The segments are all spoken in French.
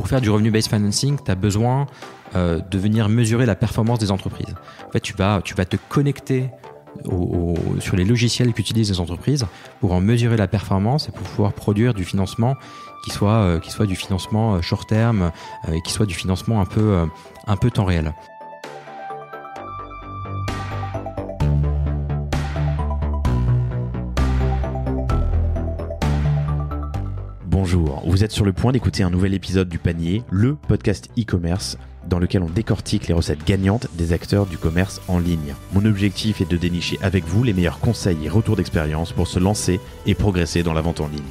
pour faire du revenue-based financing, tu as besoin de venir mesurer la performance des entreprises. En fait, tu vas te connecter sur les logiciels qu'utilisent les entreprises pour en mesurer la performance et pour pouvoir produire du financement qui soit du financement short terme et qui soit du financement un peu temps réel. Bonjour, vous êtes sur le point d'écouter un nouvel épisode du Panier, le podcast e-commerce dans lequel on décortique les recettes gagnantes des acteurs du commerce en ligne. Mon objectif est de dénicher avec vous les meilleurs conseils et retours d'expérience pour se lancer et progresser dans la vente en ligne.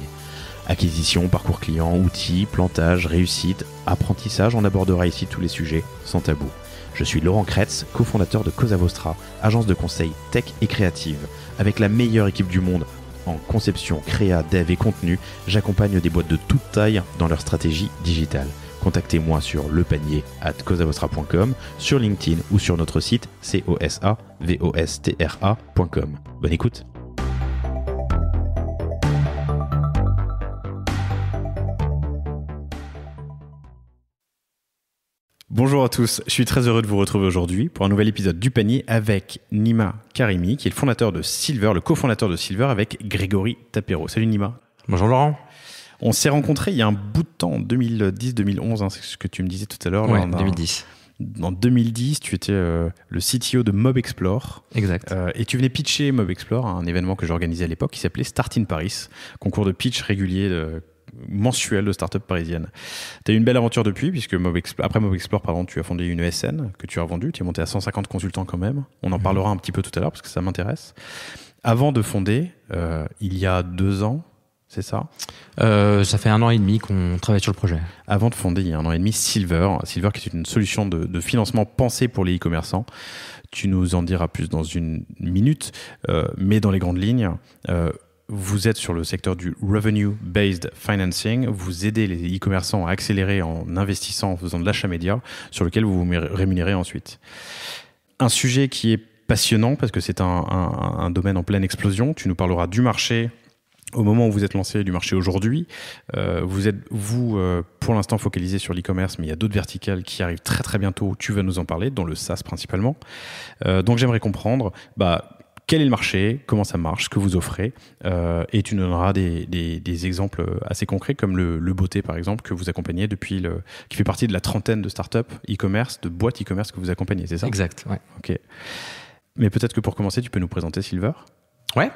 Acquisition, parcours client, outils, plantage, réussite, apprentissage, on abordera ici tous les sujets sans tabou. Je suis Laurent Kretz, cofondateur de Cosa Vostra, agence de conseil tech et créative. Avec la meilleure équipe du monde en conception, créa, dev et contenu, j'accompagne des boîtes de toute taille dans leur stratégie digitale. Contactez-moi sur lepanier@cosavostra.com, sur LinkedIn ou sur notre site cosavostra.com. Bonne écoute. Bonjour à tous, je suis très heureux de vous retrouver aujourd'hui pour un nouvel épisode du Panier avec Nima Karimi, qui est le fondateur de Silver, le cofondateur de Silver avec Grégory Tapero. Salut Nima. Bonjour Laurent. On s'est rencontrés il y a un bout de temps, en 2010-2011, c'est ce que tu me disais tout à l'heure. Ouais, 2010. En 2010, tu étais le CTO de Mobexplore. Exact. Et tu venais pitcher Mobexplore, un événement que j'organisais à l'époque qui s'appelait Start in Paris, concours de pitch régulier mensuel de start-up parisienne. Tu as eu une belle aventure depuis, puisque après Mobexplore, tu as fondé une ESN que tu as revendue. Tu es monté à 150 consultants quand même. On en parlera un petit peu tout à l'heure parce que ça m'intéresse. Avant de fonder, il y a 2 ans, c'est ça ? Ça fait 1 an et demi qu'on travaille sur le projet. Avant de fonder, il y a 1 an et demi, Silver qui est une solution de financement pensée pour les e-commerçants. Tu nous en diras plus dans une minute, mais dans les grandes lignes, vous êtes sur le secteur du revenue-based financing. Vous aidez les e-commerçants à accélérer en investissant, en faisant de l'achat média, sur lequel vous vous rémunérez ensuite. Un sujet qui est passionnant parce que c'est un domaine en pleine explosion. Tu nous parleras du marché au moment où vous êtes lancé, du marché aujourd'hui. Vous êtes, pour l'instant, focalisé sur l'e-commerce, mais il y a d'autres verticales qui arrivent très très bientôt. Tu vas nous en parler, dont le SaaS principalement. Donc j'aimerais comprendre quel est le marché, comment ça marche, ce que vous offrez, et tu nous donneras des exemples assez concrets, comme le Beauté, par exemple, que vous accompagnez qui fait partie de la trentaine de startups e-commerce, de boîtes e-commerce que vous accompagnez, c'est ça ? Exact, ouais. Ok. Mais peut-être que pour commencer, tu peux nous présenter Silver ? Ouais.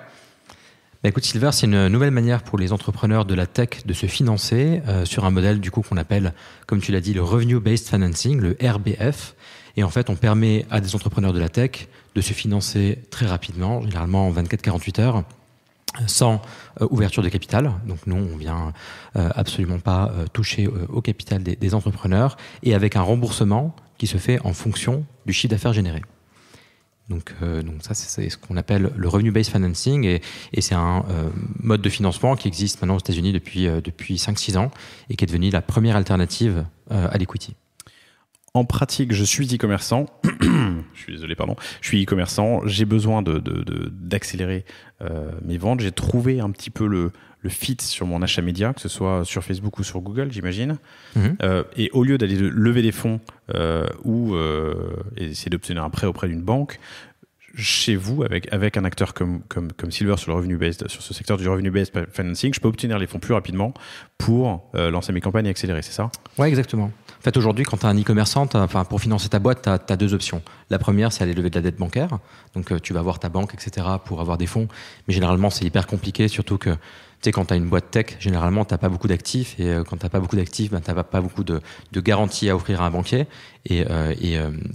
Écoute, Silver, c'est une nouvelle manière pour les entrepreneurs de la tech de se financer sur un modèle du coup qu'on appelle, comme tu l'as dit, le Revenue-Based Financing, le RBF. Et en fait, on permet à des entrepreneurs de la tech de se financer très rapidement, généralement en 24-48 heures, sans ouverture de capital. Donc nous, on vient absolument pas toucher au capital des entrepreneurs et avec un remboursement qui se fait en fonction du chiffre d'affaires généré. Donc ça, c'est ce qu'on appelle le revenue-based financing et c'est un mode de financement qui existe maintenant aux États-Unis depuis 5-6 ans et qui est devenu la première alternative à l'equity. En pratique, je suis e-commerçant. Je suis e-commerçant. J'ai besoin d'accélérer mes ventes. J'ai trouvé un petit peu le fit sur mon achat média, que ce soit sur Facebook ou sur Google, j'imagine. Et au lieu d'aller lever des fonds ou essayer d'obtenir un prêt auprès d'une banque, chez vous, avec un acteur comme Silver sur ce secteur du revenue-based financing, je peux obtenir les fonds plus rapidement pour lancer mes campagnes et accélérer, c'est ça ? Ouais, exactement. En fait, aujourd'hui, quand tu es un e-commerçant, pour financer ta boîte, tu as 2 options. La première, c'est aller lever de la dette bancaire. Donc, tu vas voir ta banque, etc., pour avoir des fonds. Mais généralement, c'est hyper compliqué, surtout que quand tu as une boîte tech, généralement, tu n'as pas beaucoup d'actifs. Et quand tu n'as pas beaucoup d'actifs, tu n'as pas beaucoup de garanties à offrir à un banquier. Et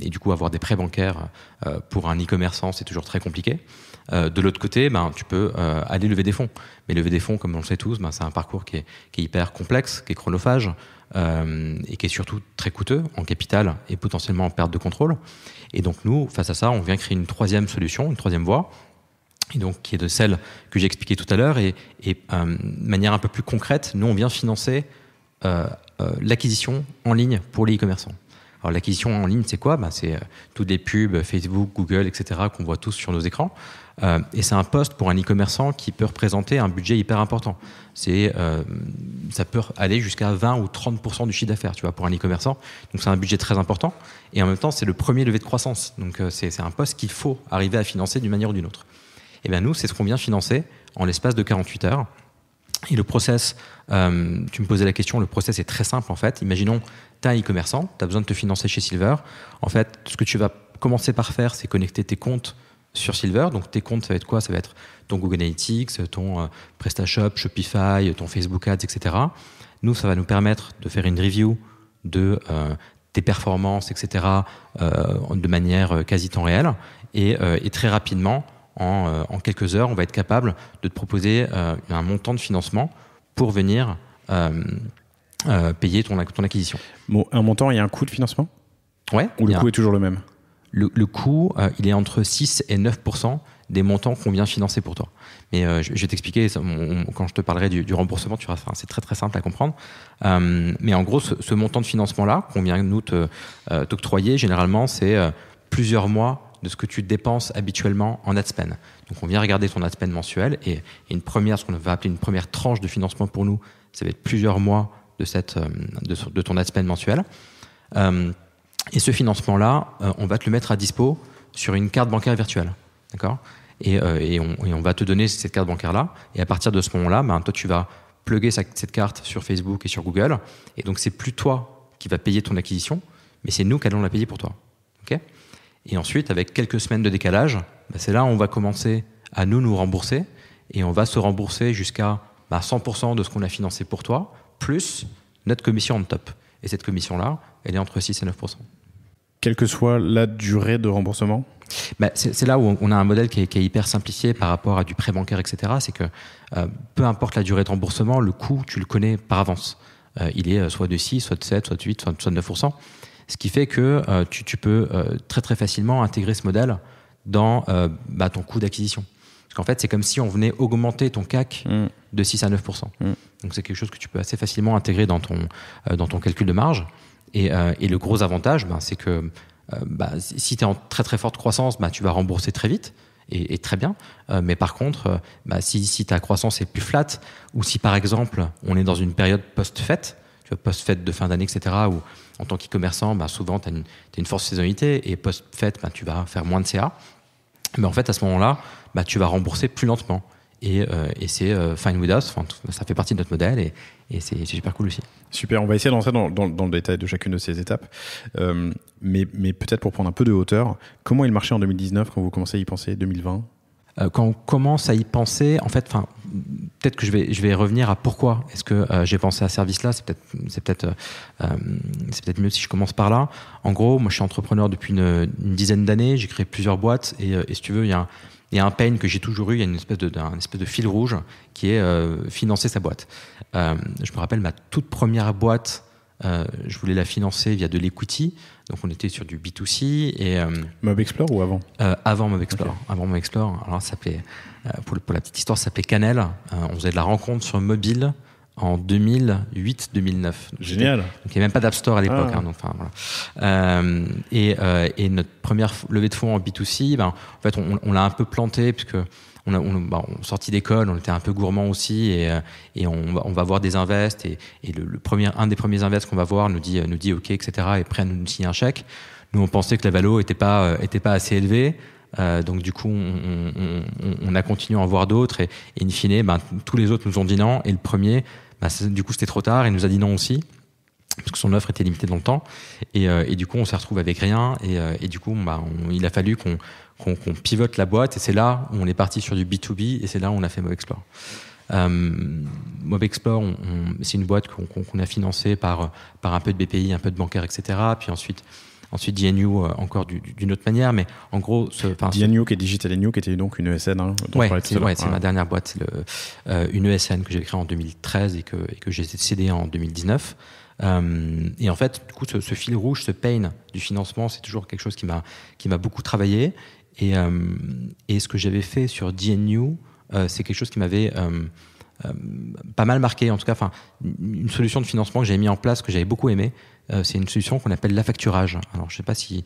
du coup, avoir des prêts bancaires pour un e-commerçant, c'est toujours très compliqué. De l'autre côté, tu peux aller lever des fonds. Mais lever des fonds, comme on le sait tous, c'est un parcours qui est hyper complexe, qui est chronophage et qui est surtout très coûteux en capital et potentiellement en perte de contrôle. Et donc nous, face à ça, on vient créer une 3e solution, une 3e voie, et donc qui est de celle que j'ai expliquée tout à l'heure. Et de manière un peu plus concrète, nous, on vient financer l'acquisition en ligne pour les e-commerçants. Alors l'acquisition en ligne, c'est quoi? C'est toutes les pubs, Facebook, Google, etc. qu'on voit tous sur nos écrans. Et c'est un poste pour un e-commerçant qui peut représenter un budget hyper important. Ça peut aller jusqu'à 20 ou 30% du chiffre d'affaires, tu vois, pour un e-commerçant. Donc c'est un budget très important. Et en même temps, c'est le premier levier de croissance. Donc c'est un poste qu'il faut arriver à financer d'une manière ou d'une autre. Et bien nous, c'est ce qu'on vient financer en l'espace de 48 heures. Et le process, tu me posais la question, le process est très simple en fait. Imaginons, tu es un e-commerçant, tu as besoin de te financer chez Silver. En fait, ce que tu vas commencer par faire, c'est connecter tes comptes sur Silver. Donc tes comptes, ça va être quoi? Ça va être ton Google Analytics, ton PrestaShop, Shopify, ton Facebook Ads, etc. Nous, ça va nous permettre de faire une review de tes performances, etc. De manière quasi temps réel. Et très rapidement, en quelques heures, on va être capable de te proposer un montant de financement pour venir payer ton acquisition. Bon, un montant et un coût de financement? Ouais. Ou le coût est toujours le même? Le coût, il est entre 6 et 9% des montants qu'on vient financer pour toi. Mais je vais t'expliquer, quand je te parlerai du remboursement, tu verras, c'est très très simple à comprendre. Mais en gros, ce montant de financement-là, qu'on vient nous t'octroyer, généralement, c'est plusieurs mois de ce que tu dépenses habituellement en ad spend. Donc on vient regarder ton ad spend mensuel et ce qu'on va appeler une première tranche de financement pour nous, ça va être plusieurs mois de ton ad spend mensuel. Et ce financement-là, on va te le mettre à dispo sur une carte bancaire virtuelle. D'accord ? Et on va te donner cette carte bancaire-là. Et à partir de ce moment-là, toi, tu vas plugger cette carte sur Facebook et sur Google. Et donc, c'est plus toi qui vas payer ton acquisition, mais c'est nous qui allons la payer pour toi. Okay ? Et ensuite, avec quelques semaines de décalage, c'est là où on va commencer à nous rembourser. Et on va se rembourser jusqu'à 100% de ce qu'on a financé pour toi, plus notre commission en top. Et cette commission-là, elle est entre 6 et 9%. Quelle que soit la durée de remboursement? C'est là où on a un modèle qui est hyper simplifié par rapport à du prêt bancaire, etc. C'est que peu importe la durée de remboursement, le coût, tu le connais par avance. Il est soit de 6, soit de 7, soit de 8, soit de 9%. Ce qui fait que tu peux très très facilement intégrer ce modèle dans ton coût d'acquisition. Parce qu'en fait, c'est comme si on venait augmenter ton CAC de 6 à 9%. Donc c'est quelque chose que tu peux assez facilement intégrer dans ton calcul de marge. Et le gros avantage, c'est que si tu es en très très forte croissance, tu vas rembourser très vite et très bien. Mais par contre, si ta croissance est plus flat, ou si par exemple on est dans une période post-fête, post-fête de fin d'année, etc., où en tant qu'e-commerçant, souvent tu as une forte saisonnalité, et post-fête, tu vas faire moins de CA. Mais en fait, à ce moment-là, tu vas rembourser plus lentement. Et c'est fine with us, ça fait partie de notre modèle et c'est super cool aussi. Super, on va essayer d'entrer dans le détail de chacune de ces étapes. Mais peut-être pour prendre un peu de hauteur, comment est le marché en 2019 quand vous commencez à y penser, 2020 ? Quand on commence à y penser, en fait, peut-être que je vais revenir à pourquoi est-ce que j'ai pensé à ce service-là. C'est peut-être mieux si je commence par là. En gros, moi je suis entrepreneur depuis une dizaine d'années, j'ai créé plusieurs boîtes et si tu veux, il y a un pain que j'ai toujours eu, il y a une espèce de fil rouge qui est financer sa boîte. Je me rappelle ma toute première boîte, je voulais la financer via de l'equity. Donc on était sur du B2C et Mobexplore ou avant Avant Mobexplore. Okay. Avant Mobexplore. Alors ça s'appelait pour la petite histoire, ça s'appelait Canel. On faisait de la rencontre sur mobile en 2008-2009. Génial. Donc il n'y avait même pas d'App Store à l'époque. Voilà. Et notre première levée de fonds en B2C, en fait on l'a un peu planté puisque on sortit d'école, on était un peu gourmand aussi et on va voir des invests et un des premiers invests qu'on va voir nous dit OK, etc. et prêt à nous signer un chèque. Nous on pensait que la valo était pas assez élevée. Donc du coup on a continué à en voir d'autres et in fine tous les autres nous ont dit non et le premier du coup c'était trop tard, il nous a dit non aussi parce que son offre était limitée dans le temps et du coup on s'est retrouvé avec rien et du coup il a fallu qu'on pivote la boîte et c'est là où on est parti sur du B2B et c'est là où on a fait Mobexplore. Mobexplore, c'est une boîte qu'on a financée par un peu de BPI, un peu de bancaire, etc. Puis ensuite DNU encore d'une autre manière, mais en gros... DNU qui est Digital New, qui était donc une ESN. C'est ma dernière boîte, c'est une ESN que j'ai créée en 2013 et que j'ai cédée en 2019. Et en fait, du coup, ce fil rouge, ce pain du financement, c'est toujours quelque chose qui m'a beaucoup travaillé. Et ce que j'avais fait sur DNU, c'est quelque chose qui m'avait pas mal marqué. En tout cas, une solution de financement que j'avais mis en place, que j'avais beaucoup aimé, c'est une solution qu'on appelle l'affacturage. Alors, je sais pas si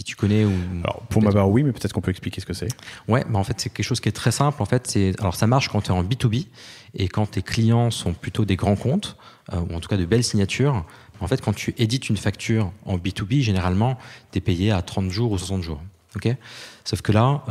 tu connais ou. Alors, pour ma part, oui, mais peut-être qu'on peut expliquer ce que c'est. Ouais, en fait, c'est quelque chose qui est très simple. En fait, alors ça marche quand tu es en B2B et quand tes clients sont plutôt des grands comptes, ou en tout cas de belles signatures. En fait, quand tu édites une facture en B2B, généralement, tu es payé à 30 jours ou 60 jours. Okay, sauf que là,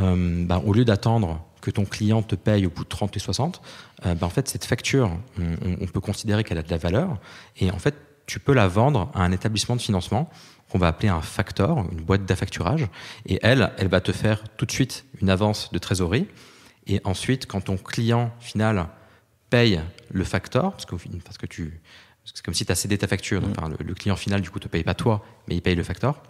au lieu d'attendre que ton client te paye au bout de 30 et 60, en fait, cette facture, on peut considérer qu'elle a de la valeur. Et en fait, tu peux la vendre à un établissement de financement qu'on va appeler un factor, une boîte d'affacturage. Et elle va te faire tout de suite une avance de trésorerie. Et ensuite, quand ton client final paye le factor, parce que c'est comme si tu as cédé ta facture, donc, le client final, du coup, te paye pas toi, mais il paye le factor.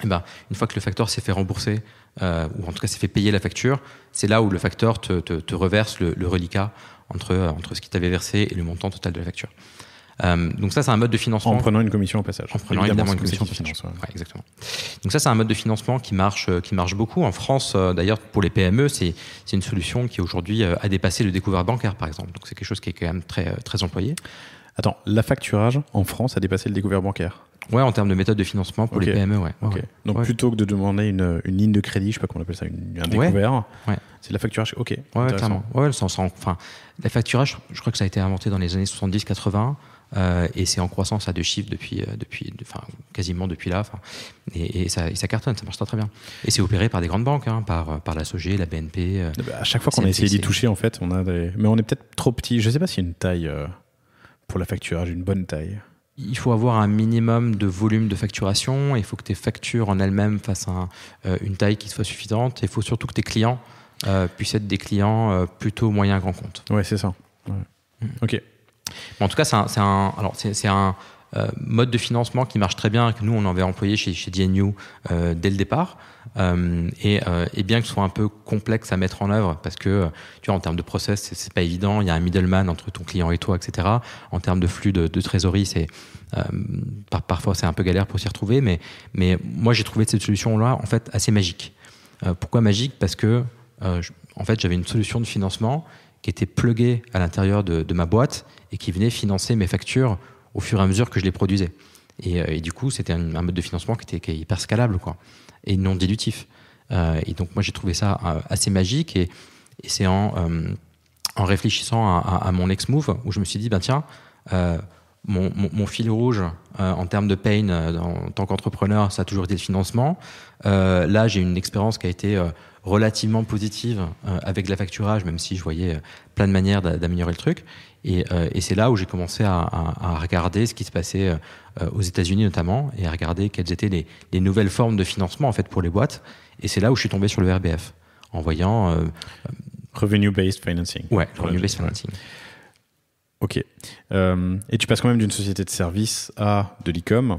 Et une fois que le facteur s'est fait rembourser, ou en tout cas s'est fait payer la facture, c'est là où le facteur te reverse le reliquat entre ce qu'il t'avait versé et le montant total de la facture. Donc ça, c'est un mode de financement. En prenant une commission au passage. En prenant évidemment une commission au passage. Ouais, exactement. Donc ça, c'est un mode de financement qui marche beaucoup. En France, d'ailleurs, pour les PME, c'est une solution qui aujourd'hui a dépassé le découvert bancaire, par exemple. Donc c'est quelque chose qui est quand même très, très employé. Attends, l'affacturage en France a dépassé le découvert bancaire? Ouais, en termes de méthode de financement pour les PME, ouais. Okay. Donc plutôt que de demander une ligne de crédit, je sais pas comment on appelle ça, un découvert, c'est de l'affacturage. Ok. Ouais, clairement. Ouais, l'affacturage, je crois que ça a été inventé dans les années 70-80 et c'est en croissance à 2 chiffres quasiment depuis là. Et ça cartonne, ça marche très très bien. Et c'est opéré par des grandes banques, par la SOG, la BNP. À chaque fois qu'on a essayé d'y toucher, en fait, mais on est peut-être trop petit. Je sais pas s'il y a une taille pour l'affacturage, une bonne taille. Il faut avoir un minimum de volume de facturation. Il faut que tes factures en elles-mêmes fassent une taille qui soit suffisante. Il faut surtout que tes clients puissent être des clients plutôt moyens grand compte. Ouais, c'est ça. Ouais. Ok. En tout cas, c'est un mode de financement qui marche très bien, que nous, on avait employé chez DNU dès le départ. Et bien que ce soit un peu complexe à mettre en œuvre, parce que tu vois, en termes de process, c'est pas évident. Il y a un middleman entre ton client et toi, etc. En termes de flux de trésorerie, parfois c'est un peu galère pour s'y retrouver. Mais moi, j'ai trouvé cette solution-là en fait assez magique. Pourquoi magique? Parce que en fait, j'avais une solution de financement qui était pluguée à l'intérieur de ma boîte et qui venait financer mes factures au fur et à mesure que je les produisais. Et du coup, c'était un mode de financement qui est hyper scalable, quoi, et non dilutif. Et donc, moi, j'ai trouvé ça assez magique. Et c'est en réfléchissant à mon next move où je me suis dit, tiens, mon fil rouge en termes de pain en tant qu'entrepreneur, ça a toujours été le financement. Là, j'ai une expérience qui a été relativement positive avec l'affacturage, même si je voyais plein de manières d'améliorer le truc. Et c'est là où j'ai commencé à regarder ce qui se passait aux États-Unis notamment, et à regarder quelles étaient les nouvelles formes de financement en fait pour les boîtes. Et c'est là où je suis tombé sur le RBF, en voyant Revenue-based financing. Ouais, revenue-based financing. Ok. Et tu passes quand même d'une société de service à de l'e-com,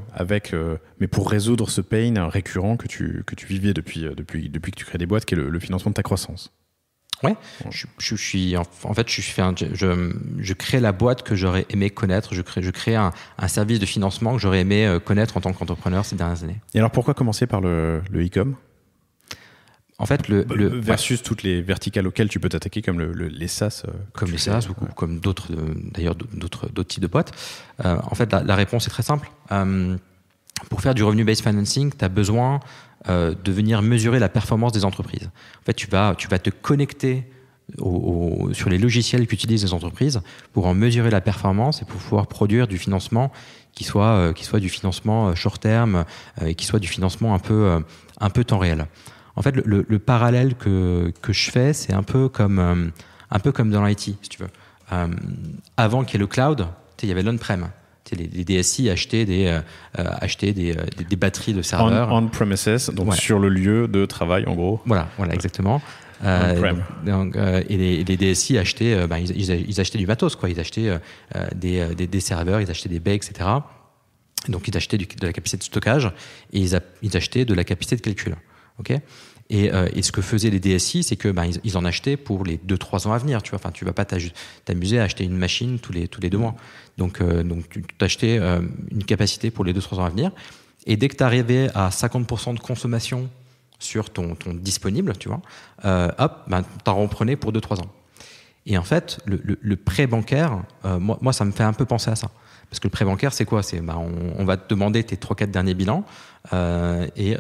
mais pour résoudre ce pain récurrent que tu vivais depuis que tu crées des boîtes, qui est le financement de ta croissance. Ouais. Je crée la boîte que j'aurais aimé connaître. Je crée un service de financement que j'aurais aimé connaître en tant qu'entrepreneur ces dernières années. Et alors pourquoi commencer par le e-com? En fait, versus toutes les verticales auxquelles tu peux t'attaquer, comme les SaaS. Comme les SaaS ou comme d'autres types de boîtes. En fait, la réponse est très simple. Pour faire du revenue-based financing, tu as besoin de venir mesurer la performance des entreprises. En fait, tu vas te connecter sur les logiciels qu'utilisent les entreprises pour en mesurer la performance et pour pouvoir produire du financement qui soit du financement short terme et qui soit du financement un peu temps réel. En fait, le parallèle que je fais, c'est un peu comme dans l'IT, si tu veux. Avant qu'il y ait le cloud, il y avait l'on-prem. Les DSI achetaient des batteries de serveurs. On-premises, donc sur le lieu de travail, en gros. Voilà, exactement. Et les DSI achetaient, ils achetaient du matos, quoi. Ils achetaient des serveurs, ils achetaient des baies, etc. Donc, ils achetaient de la capacité de stockage et ils achetaient de la capacité de calcul. Okay, et ce que faisaient les DSI, c'est que ils en achetaient pour les 2-3 ans à venir. Tu vois, tu vas pas t'amuser à acheter une machine tous les 2 mois. Donc tu t'achetais une capacité pour les 2-3 ans à venir. Et dès que tu arrivais à 50% de consommation sur ton disponible, tu vois, t'en reprenais pour 2-3 ans. Et en fait, le prêt bancaire, moi, ça me fait un peu penser à ça. Parce que le prêt bancaire, c'est quoi? On va te demander tes 3-4 derniers bilans et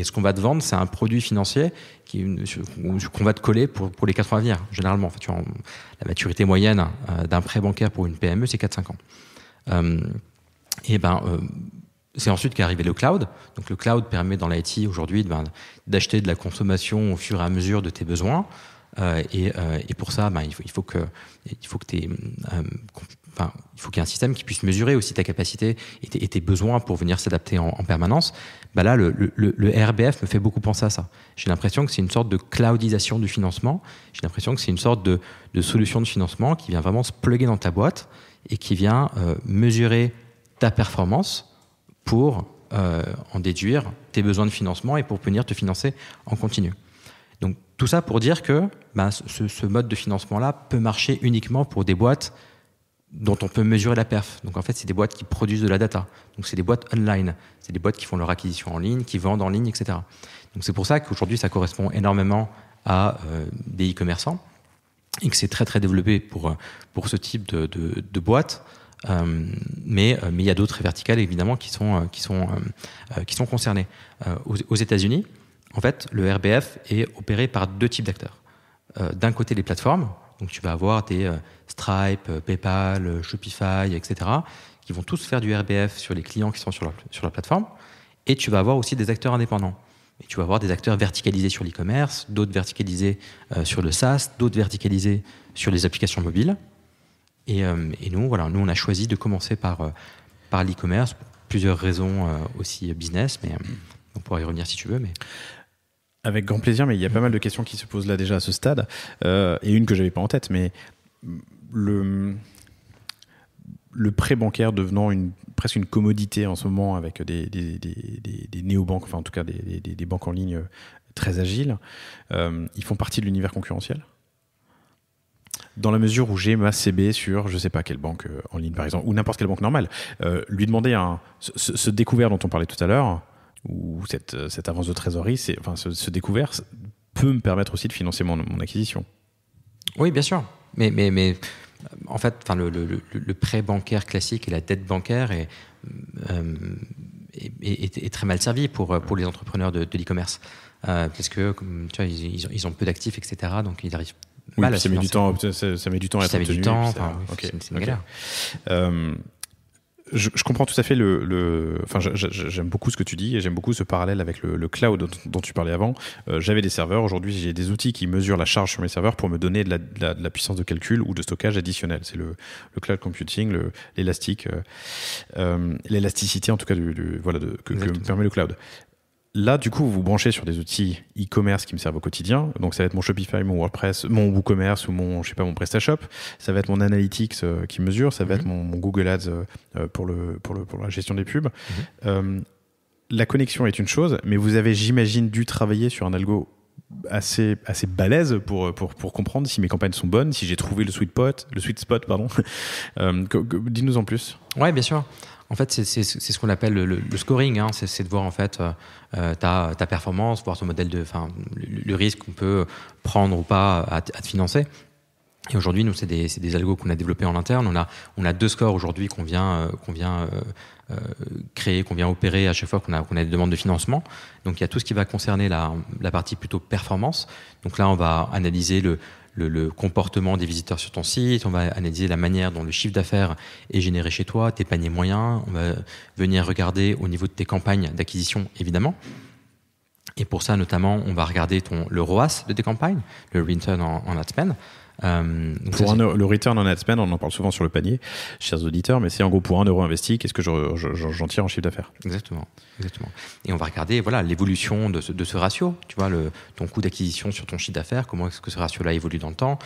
ce qu'on va te vendre, c'est un produit financier qu'on va te coller pour les 4 ans à venir. Généralement, en fait, la maturité moyenne d'un prêt bancaire pour une PME, c'est 4-5 ans. C'est ensuite qu'est arrivé le cloud. Donc le cloud permet dans l'IT aujourd'hui d'acheter de la consommation au fur et à mesure de tes besoins. Et pour ça, il faut qu'il y ait un système qui puisse mesurer aussi ta capacité et tes besoins pour venir s'adapter en permanence. Là, le RBF me fait beaucoup penser à ça. J'ai l'impression que c'est une sorte de cloudisation du financement. J'ai l'impression que c'est une sorte de solution de financement qui vient vraiment se plugger dans ta boîte et qui vient mesurer ta performance pour en déduire tes besoins de financement et pour venir te financer en continu. Donc tout ça pour dire que ce mode de financement-là peut marcher uniquement pour des boîtes dont on peut mesurer la perf. Donc en fait, c'est des boîtes qui produisent de la data. Donc c'est des boîtes online. C'est des boîtes qui font leur acquisition en ligne, qui vendent en ligne, etc. Donc c'est pour ça qu'aujourd'hui, ça correspond énormément à des e-commerçants et que c'est très très développé pour ce type de boîtes. Mais il y a d'autres verticales évidemment qui sont concernées. Aux États-Unis, en fait, le RBF est opéré par 2 types d'acteurs. D'un côté, les plateformes. Donc tu vas avoir des Stripe, PayPal, Shopify, etc. qui vont tous faire du RBF sur les clients qui sont sur la plateforme. Et tu vas avoir aussi des acteurs indépendants. Et tu vas avoir des acteurs verticalisés sur l'e-commerce, d'autres verticalisés sur le SaaS, d'autres verticalisés sur les applications mobiles. Et nous, on a choisi de commencer par l'e-commerce pour plusieurs raisons aussi business, mais on pourra y revenir si tu veux. Mais... Avec grand plaisir, mais il y a pas mal de questions qui se posent là déjà à ce stade, et une que j'avais pas en tête, mais le prêt bancaire devenant presque une commodité en ce moment avec des néobanques, enfin en tout cas des banques en ligne très agiles, ils font partie de l'univers concurrentiel? Dans la mesure où j'ai ma CB sur je sais pas quelle banque en ligne par exemple, ou n'importe quelle banque normale, lui demander ce découvert dont on parlait tout à l'heure, ou cette avance de trésorerie, ce découvert peut me permettre aussi de financer mon acquisition. Oui, bien sûr. Mais en fait, le prêt bancaire classique et la dette bancaire est très mal servi pour les entrepreneurs de l'e-commerce. Parce que tu vois, ils ont peu d'actifs, etc. Donc ils arrivent mal à se financer. Ça met du temps à être obtenu. C'est une galère. Je comprends tout à fait j'aime beaucoup ce que tu dis et j'aime beaucoup ce parallèle avec le cloud dont tu parlais avant. J'avais des serveurs, aujourd'hui j'ai des outils qui mesurent la charge sur mes serveurs pour me donner de la puissance de calcul ou de stockage additionnel. C'est le cloud computing, l'élasticité en tout cas que me permet le cloud. Là, du coup, vous vous branchez sur des outils e-commerce qui me servent au quotidien. Donc, ça va être mon Shopify, mon WordPress, mon WooCommerce ou mon PrestaShop. Ça va être mon Analytics qui mesure. Ça va être mon Google Ads pour la gestion des pubs. La connexion est une chose, mais vous avez, j'imagine, dû travailler sur un algo assez balèze pour comprendre si mes campagnes sont bonnes, si j'ai trouvé le sweet spot. Dis-nous en plus. Ouais, bien sûr. En fait, c'est ce qu'on appelle le scoring. Hein. C'est de voir en fait ta performance, voir ton modèle le risque qu'on peut prendre ou pas à te financer. Et aujourd'hui, nous, c'est des algos qu'on a développés en interne. On a 2 scores aujourd'hui qu'on vient créer, qu'on vient opérer à chaque fois qu'on a des demandes de financement. Donc, il y a tout ce qui va concerner la partie plutôt performance. Donc là, on va analyser le comportement des visiteurs sur ton site, on va analyser la manière dont le chiffre d'affaires est généré chez toi, tes paniers moyens, on va venir regarder au niveau de tes campagnes d'acquisition, évidemment. Et pour ça, notamment, on va regarder le ROAS de tes campagnes, le Return on Ad Spend. Le return on ad spend, on en parle souvent sur le panier, chers auditeurs, mais c'est en gros pour 1 euro investi, qu'est-ce que j'en tire en chiffre d'affaires? Exactement. Et on va regarder l'évolution de ce ratio, tu vois, ton coût d'acquisition sur ton chiffre d'affaires, comment est-ce que ce ratio-là évolue dans le temps,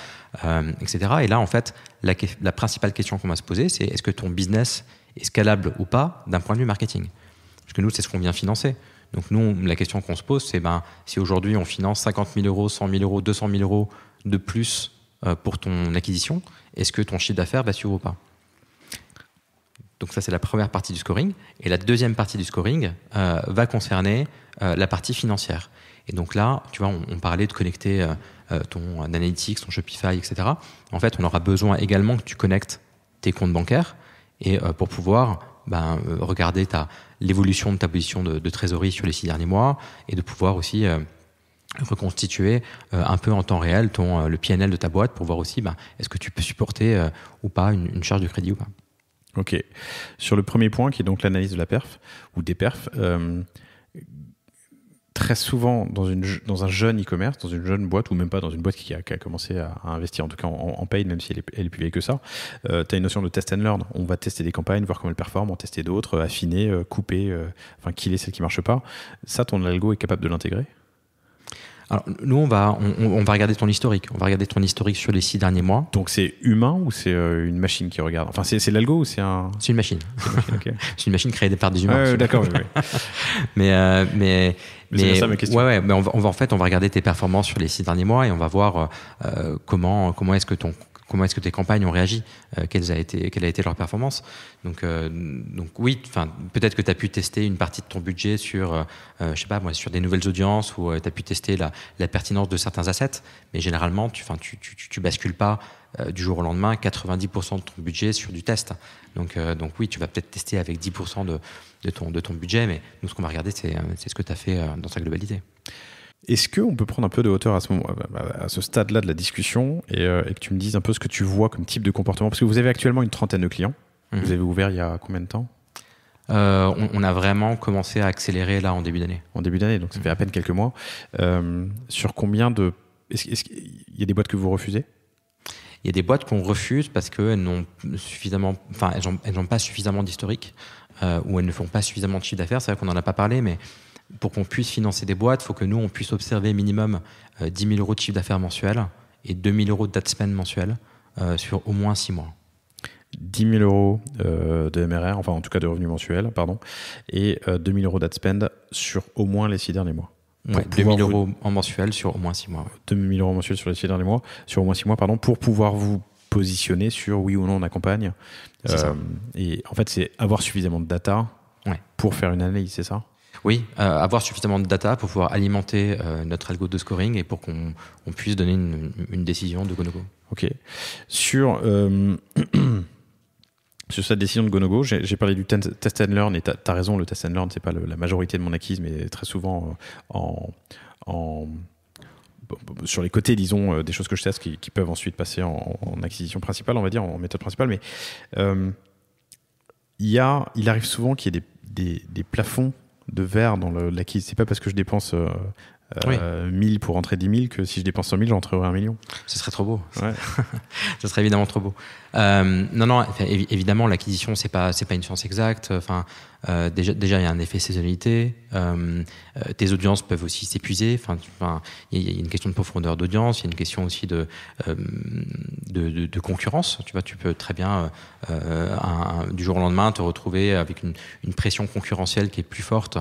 etc. Et là, en fait, la principale question qu'on va se poser, c'est est-ce que ton business est scalable ou pas d'un point de vue marketing? Parce que nous, c'est ce qu'on vient financer. Donc nous, la question qu'on se pose, c'est si aujourd'hui on finance 50 000 euros, 100 000 euros, 200 000 euros de plus pour ton acquisition, est-ce que ton chiffre d'affaires va suivre ou pas? Donc ça, c'est la première partie du scoring. Et la deuxième partie du scoring va concerner la partie financière. Et donc là, tu vois, on parlait de connecter ton Analytics, ton Shopify, etc. En fait, on aura besoin également que tu connectes tes comptes bancaires et pour pouvoir regarder l'évolution de ta position de trésorerie sur les 6 derniers mois et de pouvoir aussi reconstituer un peu en temps réel le PNL de ta boîte pour voir aussi est-ce que tu peux supporter ou pas une charge de crédit ou pas. Ok. Sur le premier point, qui est donc l'analyse de la perf ou des perfs, très souvent dans un jeune e-commerce, dans une jeune boîte ou même pas dans une boîte qui a commencé à investir, en tout cas en paid, même si elle est plus vieille que ça, tu as une notion de test and learn. On va tester des campagnes, voir comment elles performent, en tester d'autres, affiner, couper, killer celles qui marchent pas. Ça, ton algo est capable de l'intégrer? Alors, nous, on va regarder ton historique. On va regarder ton historique sur les 6 derniers mois. Donc, c'est humain ou c'est une machine qui regarde? Enfin, c'est l'algo ou c'est un... C'est une machine. Okay. C'est une machine créée par des humains. D'accord. Oui. mais c'est ça ma question. Ouais, mais on va regarder tes performances sur les 6 derniers mois et on va voir comment est-ce que tes campagnes ont réagi, quelle a été leur performance. Donc oui, peut-être que tu as pu tester une partie de ton budget sur, sur des nouvelles audiences ou tu as pu tester la pertinence de certains assets, mais généralement, tu bascules pas du jour au lendemain 90% de ton budget sur du test. Donc oui, tu vas peut-être tester avec 10% de ton budget, mais nous, ce qu'on va regarder, c'est ce que tu as fait dans sa globalité. Est-ce qu'on peut prendre un peu de hauteur à ce stade-là de la discussion et que tu me dises un peu ce que tu vois comme type de comportement? Parce que vous avez actuellement une trentaine de clients. Vous avez ouvert il y a combien de temps? On a vraiment commencé à accélérer là en début d'année. En début d'année, donc ça fait à peine quelques mois. Sur combien de... Est-ce qu'il y a des boîtes que vous refusez? Il y a des boîtes qu'on refuse parce qu'elles n'ont pas suffisamment d'historique ou elles ne font pas suffisamment de chiffre d'affaires. C'est vrai qu'on n'en a pas parlé, mais pour qu'on puisse financer des boîtes, il faut que nous, on puisse observer minimum 10 000 euros de chiffre d'affaires mensuel et 2 000 euros de date spend mensuel sur au moins 6 mois. 10 000 euros de MRR, enfin en tout cas de revenus mensuels, pardon, et 2 000 euros d'ad spend sur au moins les 6 derniers mois. Ouais, 2 000 euros en mensuel sur au moins 6 mois. Ouais. 2 000 euros mensuels sur les 6 derniers mois, sur au moins 6 mois, pardon, pour pouvoir vous positionner sur oui ou non on accompagne. C'est ça. Et en fait, c'est avoir suffisamment de data pour faire une analyse, c'est ça? Oui, avoir suffisamment de data pour pouvoir alimenter notre algo de scoring et pour qu'on puisse donner une décision de go no go. Ok. Sur cette décision de go no go, j'ai parlé du test and learn et tu as raison, le test and learn, c'est pas la majorité de mon acquise, mais très souvent sur les côtés, disons, des choses que je teste qui peuvent ensuite passer en acquisition principale, on va dire, en méthode principale. Mais il arrive souvent qu'il y ait des plafonds de verre dans l'acquise. C'est pas parce que je dépense 1000 pour rentrer 10 000 que si je dépense 100 000, j'entrerai 1 million. Ce serait trop beau. Ouais. Ce serait évidemment trop beau. Non, évidemment, l'acquisition, c'est pas une science exacte. Déjà, il y a un effet saisonnalité. Tes audiences peuvent aussi s'épuiser. Il y a une question de profondeur d'audience. Il y a une question aussi de concurrence. Tu vois, tu peux très bien du jour au lendemain te retrouver avec une pression concurrentielle qui est plus forte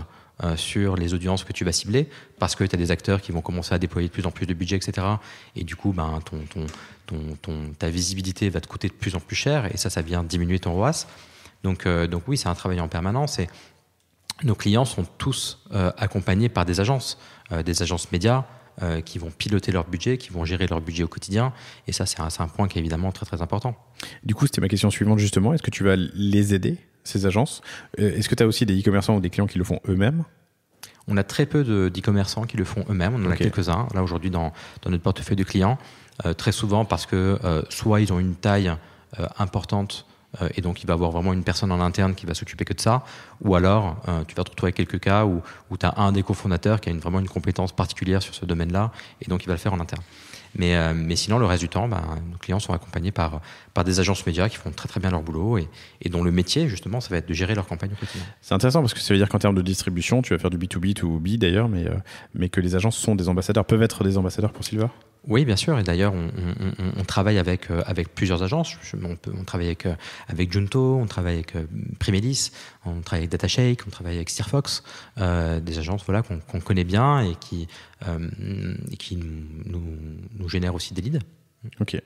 sur les audiences que tu vas cibler, parce que tu as des acteurs qui vont commencer à déployer de plus en plus de budget, etc. Et du coup, ta visibilité va te coûter de plus en plus cher, et ça vient diminuer ton ROAS. Donc oui, c'est un travail en permanence, et nos clients sont tous accompagnés par des agences médias qui vont piloter leur budget, qui vont gérer leur budget au quotidien, et ça, c'est un point qui est évidemment très très important. Du coup, c'était ma question suivante justement, est-ce que tu vas les aider, ces agences? Est-ce que tu as aussi des e-commerçants ou des clients qui le font eux-mêmes? On a très peu d'e-commerçants qui le font eux-mêmes. On en a quelques-uns, là, aujourd'hui, dans notre portefeuille de clients. Très souvent parce que soit ils ont une taille importante et donc il va y avoir vraiment une personne en interne qui va s'occuper que de ça, ou alors tu vas te retrouver avec quelques cas où tu as un des cofondateurs qui a vraiment une compétence particulière sur ce domaine-là, et donc il va le faire en interne. Mais sinon, le reste du temps, nos clients sont accompagnés par des agences médias qui font très très bien leur boulot et dont le métier, justement, ça va être de gérer leur campagne au quotidien. C'est intéressant parce que ça veut dire qu'en termes de distribution, tu vas faire du B2B to B d'ailleurs, mais que les agences sont des ambassadeurs, peuvent être des ambassadeurs pour Silver? Oui, bien sûr. Et d'ailleurs, on travaille avec plusieurs agences. On travaille avec Junto, on travaille avec Primelis, on travaille avec DataShake, on travaille avec Steerfox, des agences qu'on connaît bien et qui nous génèrent aussi des leads. Ok.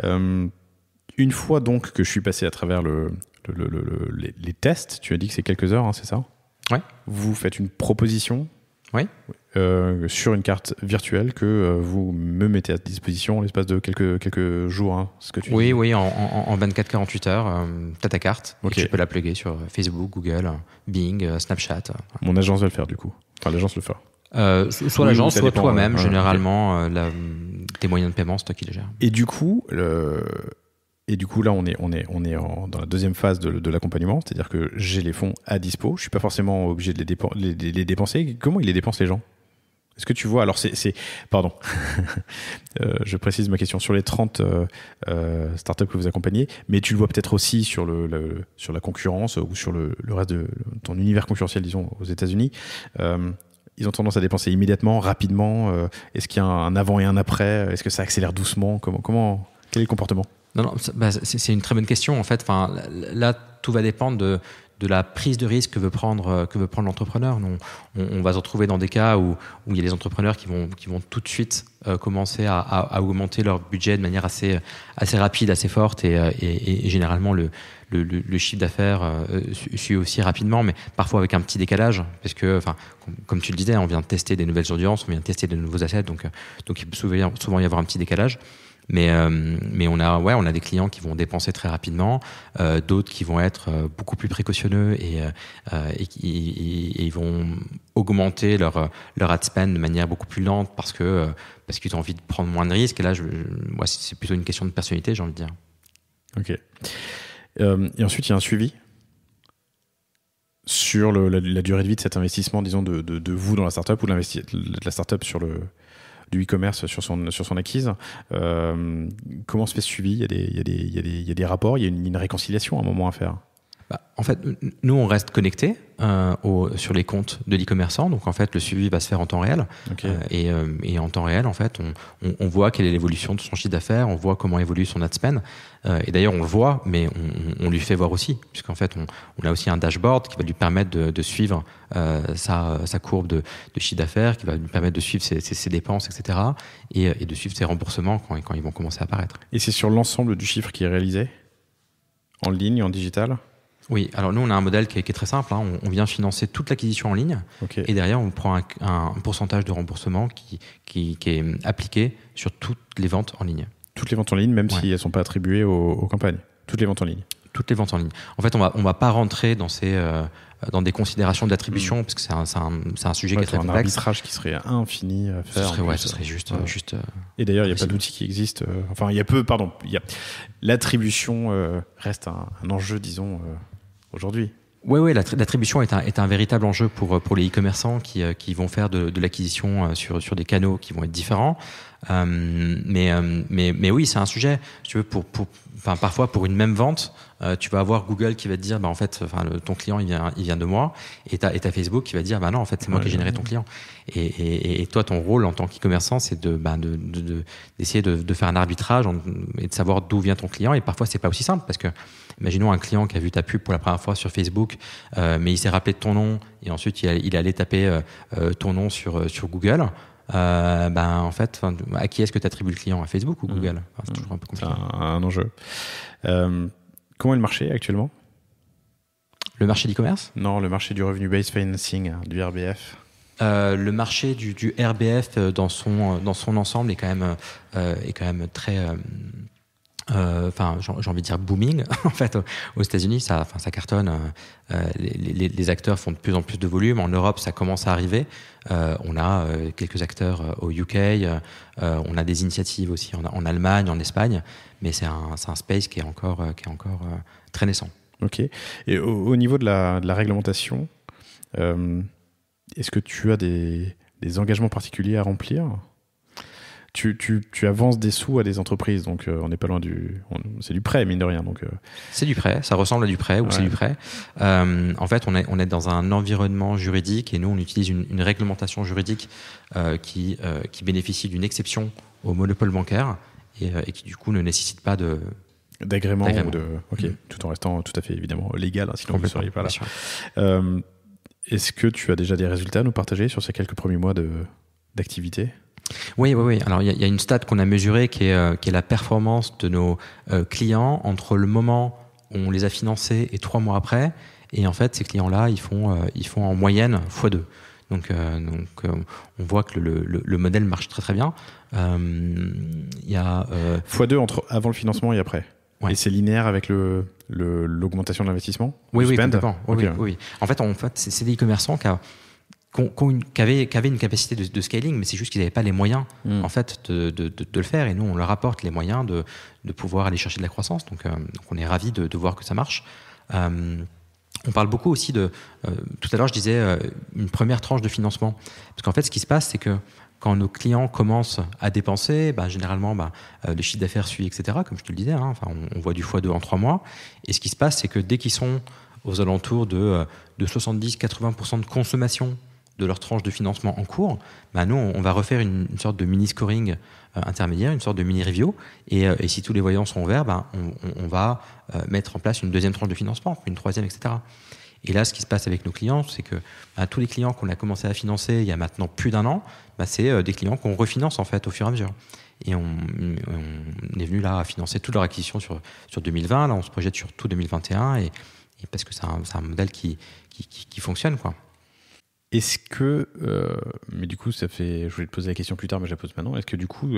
Une fois donc que je suis passé à travers les tests, tu as dit que c'est quelques heures, hein, c'est ça? Ouais. Vous faites une proposition? Oui. Sur une carte virtuelle que vous me mettez à disposition en l'espace de quelques jours, hein, ce que tu dis. Oui, en 24-48 heures, tu as ta carte. Okay. Et tu peux la plugger sur Facebook, Google, Bing, Snapchat. Mon agence va le faire du coup. Enfin, l'agence le fera. Soit l'agence, soit toi-même. Généralement, tes moyens de paiement, c'est toi qui les gères. Et du coup, là, on est dans la deuxième phase de l'accompagnement, c'est-à-dire que j'ai les fonds à dispo. Je suis pas forcément obligé de les dépenser. Comment ils les dépensent, les gens ? Est-ce que tu vois, alors pardon, je précise ma question, sur les 30 startups que vous accompagnez, mais tu le vois peut-être aussi sur la concurrence ou sur le reste de ton univers concurrentiel, disons, aux États-Unis. Ils ont tendance à dépenser immédiatement, rapidement. Est-ce qu'il y a un avant et un après ? Est-ce que ça accélère doucement ? Quel est le comportement ? Non, c'est une très bonne question. En fait, là, tout va dépendre de la prise de risque que veut prendre l'entrepreneur. On va se retrouver dans des cas où il y a des entrepreneurs qui vont tout de suite commencer à augmenter leur budget de manière assez rapide, assez forte, et généralement le chiffre d'affaires suit aussi rapidement, mais parfois avec un petit décalage, parce que, comme tu le disais, on vient de tester des nouvelles audiences, on vient de tester de nouveaux assets, donc il peut souvent y avoir un petit décalage. Mais on a des clients qui vont dépenser très rapidement, d'autres qui vont être beaucoup plus précautionneux et ils vont augmenter leur ad spend de manière beaucoup plus lente parce qu'ils ont envie de prendre moins de risques. Et là, moi, c'est plutôt une question de personnalité, j'ai envie de dire. Ok. Et ensuite, il y a un suivi sur la durée de vie de cet investissement, disons, de vous dans la startup ou de la startup sur du e-commerce sur son acquise. Comment se fait ce suivi ? Il y a des rapports, il y a une réconciliation à un moment à faire. En fait, nous, on reste connectés sur les comptes de l'e-commerçant. Donc, en fait, le suivi va se faire en temps réel. Okay. Et en temps réel, en fait, on voit quelle est l'évolution de son chiffre d'affaires, on voit comment évolue son ad spend. Et d'ailleurs, on le voit, mais on lui fait voir aussi. Puisqu'en fait, on a aussi un dashboard qui va lui permettre de suivre sa courbe de chiffre d'affaires, qui va lui permettre de suivre ses dépenses, etc. Et de suivre ses remboursements quand ils vont commencer à apparaître. Et c'est sur l'ensemble du chiffre qui est réalisé ? En ligne, en digital ? Oui, alors nous on a un modèle qui est très simple, hein. On vient financer toute l'acquisition en ligne, okay. Et derrière on prend un pourcentage de remboursement qui est appliqué sur toutes les ventes en ligne. Toutes les ventes en ligne, même si elles ne sont pas attribuées aux campagnes. Toutes les ventes en ligne. Toutes les ventes en ligne. En fait, on va pas rentrer dans des considérations d'attribution parce que c'est un sujet qui est très complexe. Un arbitrage qui serait infini à faire. Ce serait juste. Et d'ailleurs, il n'y a pas d'outil qui existe. L'attribution reste un enjeu, disons, aujourd'hui. Oui, l'attribution est un véritable enjeu pour les e-commerçants qui vont faire de l'acquisition sur des canaux qui vont être différents. Mais oui, c'est un sujet. Si tu veux, parfois pour une même vente, tu vas avoir Google qui va te dire, en fait, ton client il vient de moi, et t'as Facebook qui va te dire, non, en fait, c'est moi qui ai généré ton client. Et toi, ton rôle en tant qu'e-commerçant, c'est d'essayer de faire un arbitrage et de savoir d'où vient ton client. Et parfois, c'est pas aussi simple parce que, imaginons un client qui a vu ta pub pour la première fois sur Facebook, mais il s'est rappelé de ton nom et ensuite il allait taper ton nom sur Google. En fait, à qui est-ce que tu attribues le client ? À Facebook ou Google ? C'est toujours un peu compliqué. C'est un enjeu. Comment est le marché actuellement ? Le marché d'e-commerce ? Non, le marché du Revenue-Based Financing, du RBF. Le marché du RBF dans son ensemble est quand même très j'ai envie de dire booming en fait aux États-Unis, ça cartonne. Les acteurs font de plus en plus de volume. En Europe, ça commence à arriver. On a quelques acteurs au UK, on a des initiatives aussi en Allemagne, en Espagne, mais c'est un space qui est encore très naissant. Ok. Et au niveau de la réglementation, est-ce que tu as des engagements particuliers à remplir ? Tu avances des sous à des entreprises, donc on n'est pas loin c'est du prêt, mine de rien. Donc, C'est du prêt, ça ressemble à du prêt, ou c'est du prêt. En fait, on est dans un environnement juridique et nous, on utilise une réglementation juridique qui bénéficie d'une exception au monopole bancaire et qui, du coup, ne nécessite pas d'agrément. Tout en restant tout à fait, évidemment, légal, hein, sinon vous ne seriez pas là. Est-ce que tu as déjà des résultats à nous partager sur ces quelques premiers mois d'activité ? Oui. Alors, il y a une stat qu'on a mesurée qui est la performance de nos clients entre le moment où on les a financés et 3 mois après. Et en fait, ces clients-là, ils font en moyenne x2. On voit que le modèle marche très très bien. Il y a x2 avant le financement et après. Ouais. Et c'est linéaire avec l'augmentation de l'investissement? Oui, complètement. Okay. Oui. En fait, c'est des e-commerçants qui avaient une capacité de scaling, mais c'est juste qu'ils n'avaient pas les moyens en fait de le faire, et nous on leur apporte les moyens de pouvoir aller chercher de la croissance. Donc on est ravis de voir que ça marche. On parle beaucoup aussi tout à l'heure je disais une première tranche de financement, parce qu'en fait ce qui se passe c'est que quand nos clients commencent à dépenser, généralement le chiffre d'affaires suit, etc. Comme je te le disais, on voit du x2 en 3 mois, et ce qui se passe c'est que dès qu'ils sont aux alentours de 70-80% de consommation de leur tranche de financement en cours, nous, on va refaire une sorte de mini-scoring intermédiaire, une sorte de mini-review, et si tous les voyants sont verts, on va mettre en place une deuxième tranche de financement, puis une troisième, etc. Et là, ce qui se passe avec nos clients, c'est que tous les clients qu'on a commencé à financer il y a maintenant plus d'1 an, c'est des clients qu'on refinance en fait au fur et à mesure. Et on est venu là à financer toute leur acquisition sur 2020, là on se projette sur tout 2021, et parce que c'est un modèle qui fonctionne, quoi. Est-ce que, mais du coup, je voulais te poser la question plus tard, mais je la pose maintenant. Est-ce que du coup,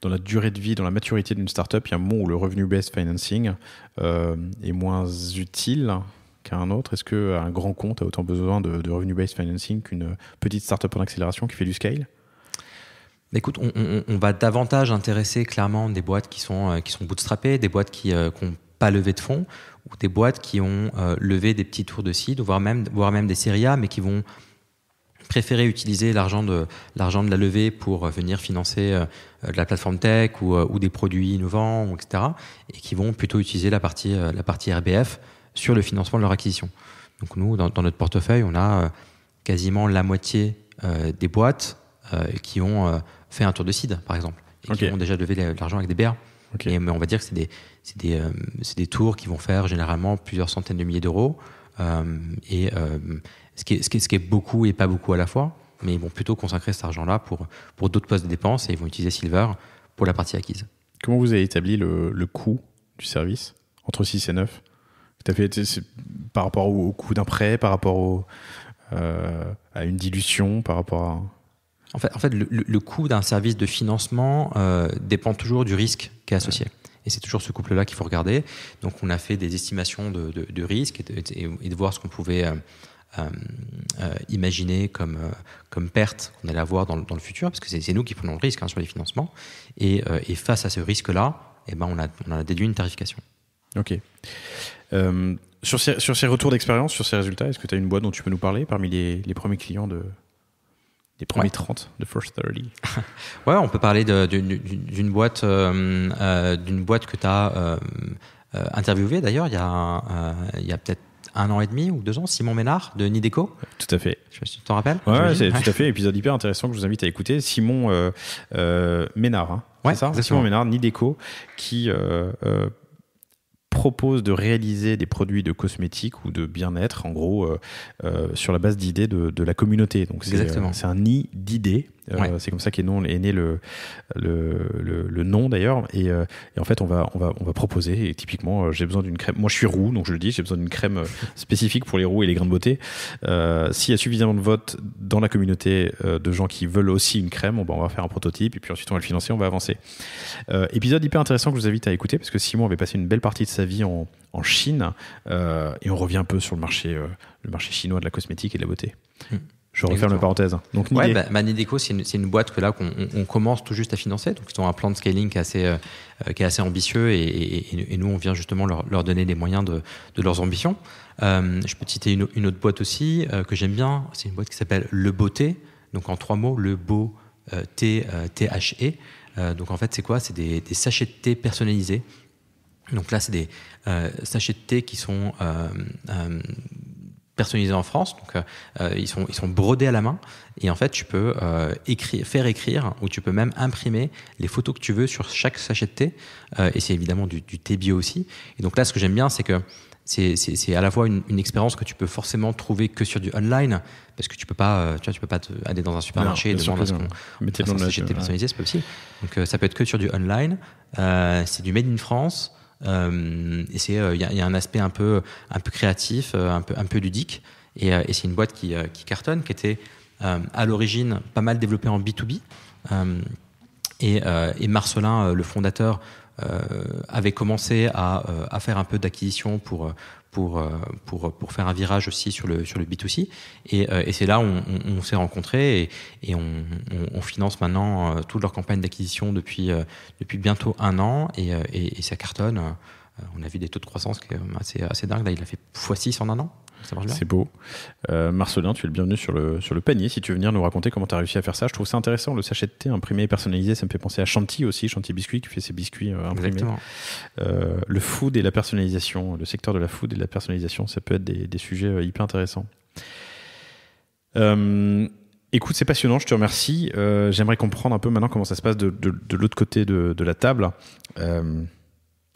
dans la durée de vie, dans la maturité d'une startup, il y a un moment où le revenue-based financing est moins utile qu'à un autre? Est-ce qu'un grand compte a autant besoin de revenue-based financing qu'une petite startup en accélération qui fait du scale? Écoute, on va davantage intéresser clairement des boîtes qui sont bootstrappées, des boîtes qui n'ont pas levé de fonds, ou des boîtes qui ont levé des petits tours de seed, voire même des séries A, mais qui vont préférer utiliser l'argent de la levée pour venir financer de la plateforme tech ou des produits innovants, etc. Et qui vont plutôt utiliser la partie RBF sur le financement de leur acquisition. Donc nous, dans notre portefeuille, on a quasiment la moitié des boîtes qui ont fait un tour de seed, par exemple, et qui ont déjà levé de l'argent avec des BA. Okay. Mais on va dire que c'est des tours qui vont faire généralement plusieurs centaines de milliers d'euros. Ce qui est beaucoup et pas beaucoup à la fois, mais ils vont plutôt consacrer cet argent-là pour d'autres postes de dépenses, et ils vont utiliser Silver pour la partie acquise. Comment vous avez établi le coût du service entre 6 et 9? Tu as fait par rapport au coût d'un prêt, par rapport à une dilution, par rapport à... En fait, le coût d'un service de financement dépend toujours du risque qui est associé. Ouais. Et c'est toujours ce couple-là qu'il faut regarder. Donc, on a fait des estimations de risque et de voir ce qu'on pouvait imaginer comme perte qu'on allait avoir dans le futur, parce que c'est nous qui prenons le risque sur les financements. Et face à ce risque-là, on a déduit une tarification. Ok. Sur ces retours d'expérience, sur ces résultats, est-ce que tu as une boîte dont tu peux nous parler parmi les premiers clients des premiers 30 de First 30? Ouais, on peut parler d'une boîte que tu as interviewée d'ailleurs il y a peut-être 1 an et demi ou 2 ans, Simon Ménard de Nideco. Tout à fait. Je sais pas si tu t'en rappelles. Ouais, c'est tout à fait. Épisode hyper intéressant que je vous invite à écouter. Simon Ménard, ouais, c'est ça? Simon Ménard, Nideco, qui propose de réaliser des produits de cosmétiques ou de bien-être, en gros, sur la base d'idées de la communauté. Donc c'est un nid d'idées. Ouais. C'est comme ça qu'est né le nom d'ailleurs. Et en fait, on va proposer. Et typiquement, j'ai besoin d'une crème. Moi, je suis roux, donc je le dis, j'ai besoin d'une crème spécifique pour les roux et les grains de beauté. S'il y a suffisamment de votes dans la communauté de gens qui veulent aussi une crème, on va faire un prototype et puis ensuite on va le financer, on va avancer. Épisode hyper intéressant que je vous invite à écouter parce que Simon avait passé une belle partie de sa vie en Chine et on revient un peu sur le marché chinois de la cosmétique et de la beauté. Je referme la parenthèse. Donc, Nideco, c'est une boîte que là qu'on commence tout juste à financer. Donc, ils ont un plan de scaling qui est assez ambitieux et nous, on vient justement leur donner les moyens de leurs ambitions. Je peux citer une autre boîte aussi que j'aime bien. C'est une boîte qui s'appelle Le Beauté. Donc, en 3 mots, Le Beau, T-H-E. Donc, en fait, c'est quoi? C'est des sachets de thé personnalisés. Donc là, c'est des sachets de thé qui sont personnalisés en France, donc ils sont brodés à la main, et en fait tu peux faire écrire ou tu peux même imprimer les photos que tu veux sur chaque sachet de thé, et c'est évidemment du thé bio aussi. Et donc là, ce que j'aime bien, c'est que c'est à la fois une expérience que tu peux forcément trouver que sur du online, parce que tu peux pas aller dans un supermarché et demander un sachet de thé personnalisé, c'est pas possible. Donc ça peut être que sur du online. C'est du made in France. Et il y a un aspect un peu créatif, un peu ludique, et c'est une boîte qui cartonne, qui était à l'origine pas mal développé en B2B. Et Marcelin, le fondateur, avait commencé à faire un peu d'acquisition pour faire un virage aussi sur le B2C. Et c'est là où on s'est rencontrés et on finance maintenant toute leur campagne d'acquisition depuis bientôt 1 an et ça cartonne. On a vu des taux de croissance qui est assez dingue. Là, il a fait x6 en 1 an. Ça marche bien. C'est beau. Marcelin, tu es le bienvenu sur le panier. Si tu veux venir nous raconter comment tu as réussi à faire ça, je trouve ça intéressant. Le sachet de thé imprimé et personnalisé, ça me fait penser à Chanty aussi, Chanty Biscuit qui fait ses biscuits imprimés. Exactement. Le food et la personnalisation, le secteur de la food et de la personnalisation, ça peut être des sujets hyper intéressants. Écoute, c'est passionnant, je te remercie. J'aimerais comprendre un peu maintenant comment ça se passe de l'autre côté de la table.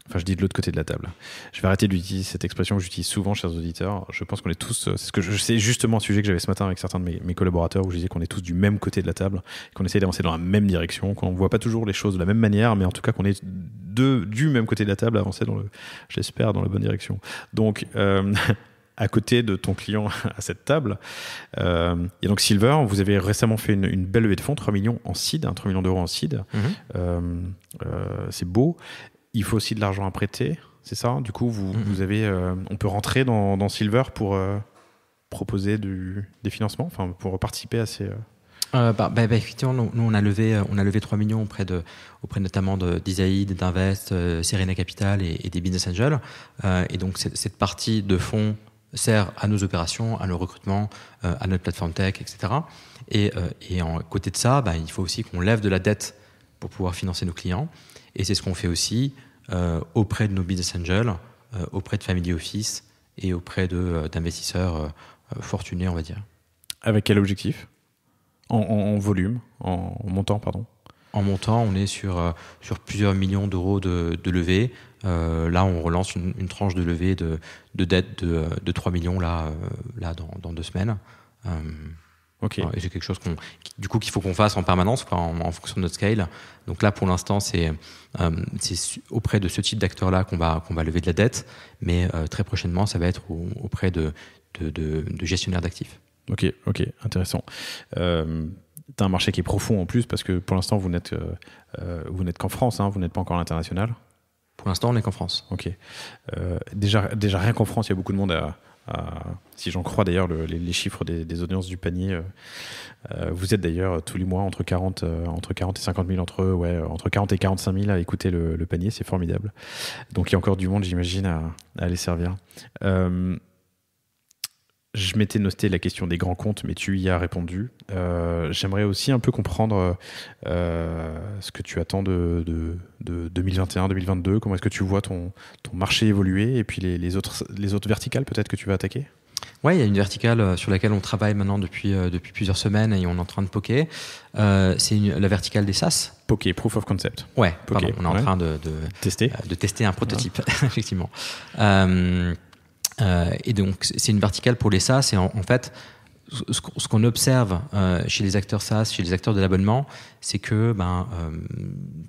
Enfin, je dis de l'autre côté de la table. Je vais arrêter d'utiliser cette expression que j'utilise souvent, chers auditeurs. Je pense qu'on est tous. C'est justement un sujet que j'avais ce matin avec certains de mes collaborateurs où je disais qu'on est tous du même côté de la table, qu'on essaye d'avancer dans la même direction, qu'on ne voit pas toujours les choses de la même manière, mais en tout cas qu'on est du même côté de la table, avancer j'espère, dans la bonne direction. Donc, à côté de ton client à cette table, et donc Silver, vous avez récemment fait une belle levée de fonds, 3 millions en seed, 3 millions d'euros en seed. C'est beau. Il faut aussi de l'argent à prêter, c'est ça? Du coup, vous avez, on peut rentrer dans Silver pour proposer des financements, enfin pour participer à ces. Effectivement, nous on a levé 3 millions auprès notamment d'Isaïd, d'Invest, Serena Capital et des Business Angels. Et donc cette partie de fonds sert à nos opérations, à nos recrutements, à notre plateforme tech, etc. Et à côté de ça, il faut aussi qu'on lève de la dette pour pouvoir financer nos clients. Et c'est ce qu'on fait aussi auprès de nos business angels, auprès de family office et auprès d'investisseurs fortunés, on va dire. Avec quel objectif? En volume, en montant, pardon. En montant, on est sur plusieurs millions d'euros de levée. Là, on relance une tranche de levée de dette de 3 millions dans 2 semaines. Okay. Et c'est quelque chose qu'il faut qu'on fasse en permanence, en fonction de notre scale. Donc là, pour l'instant, c'est auprès de ce type d'acteurs-là qu'on va lever de la dette, mais très prochainement, ça va être auprès de gestionnaires d'actifs. Ok, intéressant. T'as un marché qui est profond en plus, parce que pour l'instant, vous n'êtes qu'en France, hein, vous n'êtes pas encore à l'international. Pour l'instant, on n'est qu'en France. Ok. Déjà rien qu'en France, il y a beaucoup de monde si j'en crois d'ailleurs les chiffres des audiences du panier, vous êtes d'ailleurs tous les mois entre 40 et 50 000 entre 40 et 45 000 à écouter le panier, c'est formidable. Donc il y a encore du monde, j'imagine, à aller servir. Je m'étais noté la question des grands comptes, mais tu y as répondu. J'aimerais aussi un peu comprendre ce que tu attends de 2021, 2022. Comment est-ce que tu vois ton marché évoluer et puis les autres verticales peut-être que tu vas attaquer? Oui, il y a une verticale sur laquelle on travaille maintenant depuis plusieurs semaines et on est en train de poker. C'est la verticale des SaaS. Poker, Proof of Concept. Ouais, pardon, on est en train de tester un prototype, effectivement. Et donc, c'est une verticale pour les SaaS. Et en fait, ce qu'on observe chez les acteurs SaaS, chez les acteurs de l'abonnement, c'est que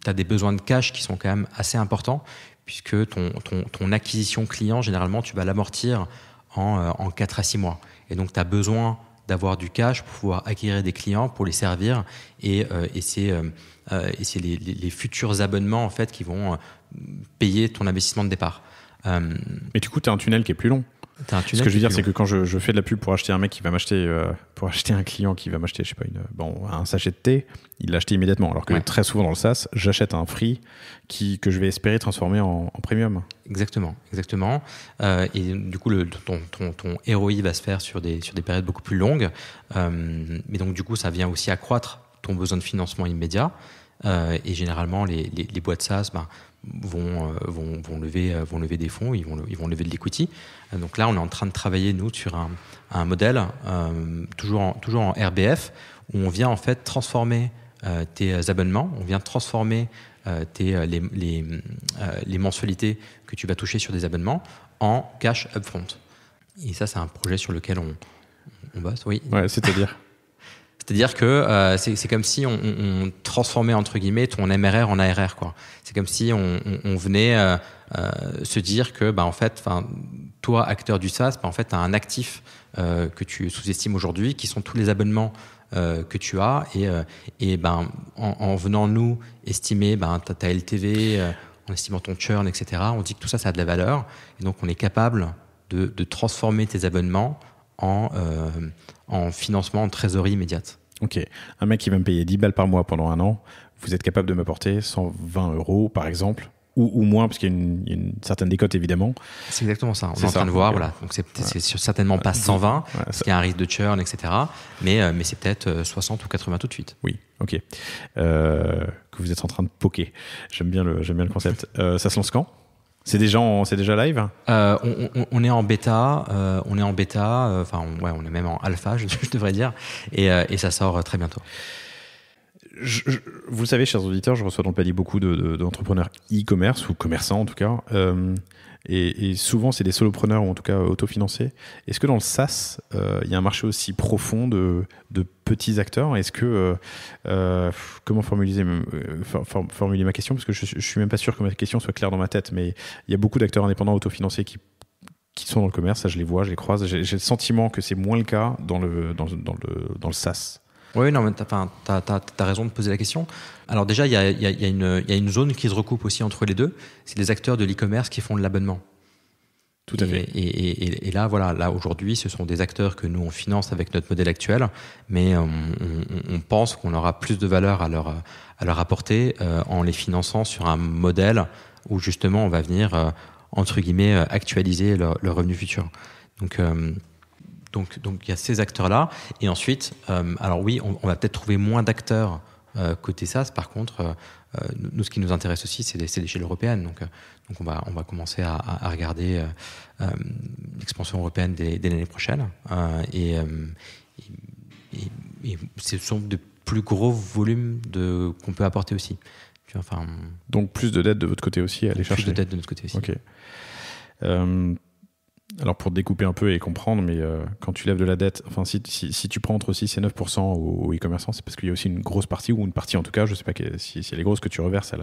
tu as des besoins de cash qui sont quand même assez importants, puisque ton acquisition client, généralement, tu vas l'amortir en 4 à 6 mois. Et donc, tu as besoin d'avoir du cash pour pouvoir acquérir des clients, pour les servir. Et c'est les futurs abonnements en fait, qui vont payer ton investissement de départ. Mais du coup, tu as un tunnel qui est plus long. Ce que je veux dire, c'est que quand je fais de la pub pour acheter un mec qui va m'acheter, pour acheter un client qui va m'acheter, je sais pas, un sachet de thé, il l'a acheté immédiatement. Alors que très souvent dans le SaaS, j'achète un free que je vais espérer transformer en premium. Exactement. Et du coup, ton ROI va se faire sur des périodes beaucoup plus longues. Mais donc, du coup, ça vient aussi accroître ton besoin de financement immédiat. Et généralement, les boîtes SaaS, vont lever des fonds, ils vont lever de l'equity. Donc là, on est en train de travailler, nous, sur un modèle, toujours en RBF, où on vient en fait transformer tes abonnements, on vient transformer les mensualités que tu vas toucher sur des abonnements en cash upfront. Et ça, c'est un projet sur lequel on bosse, oui. Ouais, c'est-à-dire C'est-à-dire que c'est comme si on transformait entre guillemets ton MRR en ARR, quoi. C'est comme si on venait se dire que en fait, toi acteur du SaaS, en fait, tu as un actif que tu sous-estimes aujourd'hui, qui sont tous les abonnements que tu as et en venant nous estimer ta LTV, en estimant ton churn, etc., on dit que tout ça, ça a de la valeur et donc on est capable de transformer tes abonnements en financement, en trésorerie immédiate. Ok, un mec qui va me payer 10 balles par mois pendant un an, vous êtes capable de m'apporter 120 € par exemple, ou moins, parce qu'il y a une certaine décote évidemment. C'est exactement ça, on est en train de voir, voilà. Donc c'est certainement pas 120, parce qu'il y a un risque de churn, etc., mais c'est peut-être 60 ou 80 tout de suite. Oui, ok. Que vous êtes en train de poker, j'aime bien le concept. Ça se lance quand ? C'est déjà live ? On est en bêta, on est même en alpha, je devrais dire, et ça sort très bientôt. Vous le savez, chers auditeurs, je reçois dans le palier beaucoup d'entrepreneurs e-commerce ou commerçants en tout cas, et souvent c'est des solopreneurs ou en tout cas autofinancés. Est-ce que dans le SaaS, il y a un marché aussi profond de petits acteurs ? Est-ce que comment formuler ma question, parce que je suis même pas sûr que ma question soit claire dans ma tête, mais il y a beaucoup d'acteurs indépendants autofinancés qui sont dans le commerce, ça je les vois, je les croise. J'ai le sentiment que c'est moins le cas dans le SaaS. Oui, non, mais t'as raison de poser la question. Alors déjà, il y a une zone qui se recoupe aussi entre les deux. C'est les acteurs de l'e-commerce qui font de l'abonnement. Tout à fait. Et là, aujourd'hui, ce sont des acteurs que nous, on finance avec notre modèle actuel, mais on pense qu'on aura plus de valeur à leur apporter en les finançant sur un modèle où justement, on va venir, entre guillemets, actualiser leur revenu futur. Donc il y a ces acteurs-là. Et ensuite, alors oui, on va peut-être trouver moins d'acteurs côté SaaS. Par contre, nous, ce qui nous intéresse aussi, c'est l'échelle européenne. Donc on va commencer à regarder l'expansion européenne dès l'année prochaine. Et ce sont de plus gros volumes qu'on peut apporter aussi. Donc plus de dettes de votre côté aussi à aller chercher. Plus de dettes de notre côté aussi. Ok. Alors pour découper un peu et comprendre, mais quand tu lèves de la dette, enfin si tu prends entre 6 et 9% aux e-commerçants, c'est parce qu'il y a aussi une grosse partie, ou une partie en tout cas, je ne sais pas si elle est grosse, que tu reverses à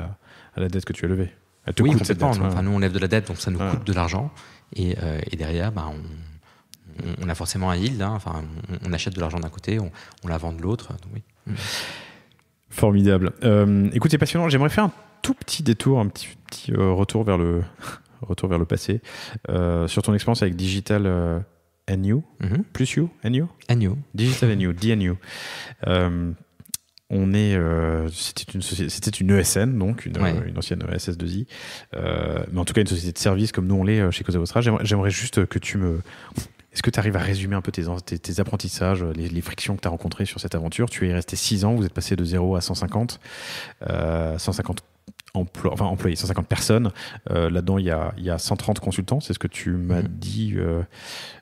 la dette que tu as levée. Elle te oui, coûte cette dette. Nous, on lève de la dette, donc ça nous coûte de l'argent. Et derrière, on a forcément un yield. On achète de l'argent d'un côté, on la vend de l'autre. Donc, oui. Formidable. Écoute, c'est passionnant. J'aimerais faire un tout petit détour, un petit retour vers le passé, sur ton expérience avec Digital NU, plus You, NU Digital NU, DNU. C'était une ESN, donc une ancienne SS2I, mais en tout cas une société de service comme nous on l'est chez Cosa Vostra. J'aimerais juste que est-ce que tu arrives à résumer un peu tes apprentissages, les frictions que tu as rencontrées sur cette aventure ? Tu es resté 6 ans, vous êtes passé de 0 à 150 employés, 150 personnes. Là-dedans, il y a 130 consultants, c'est ce que tu m'as dit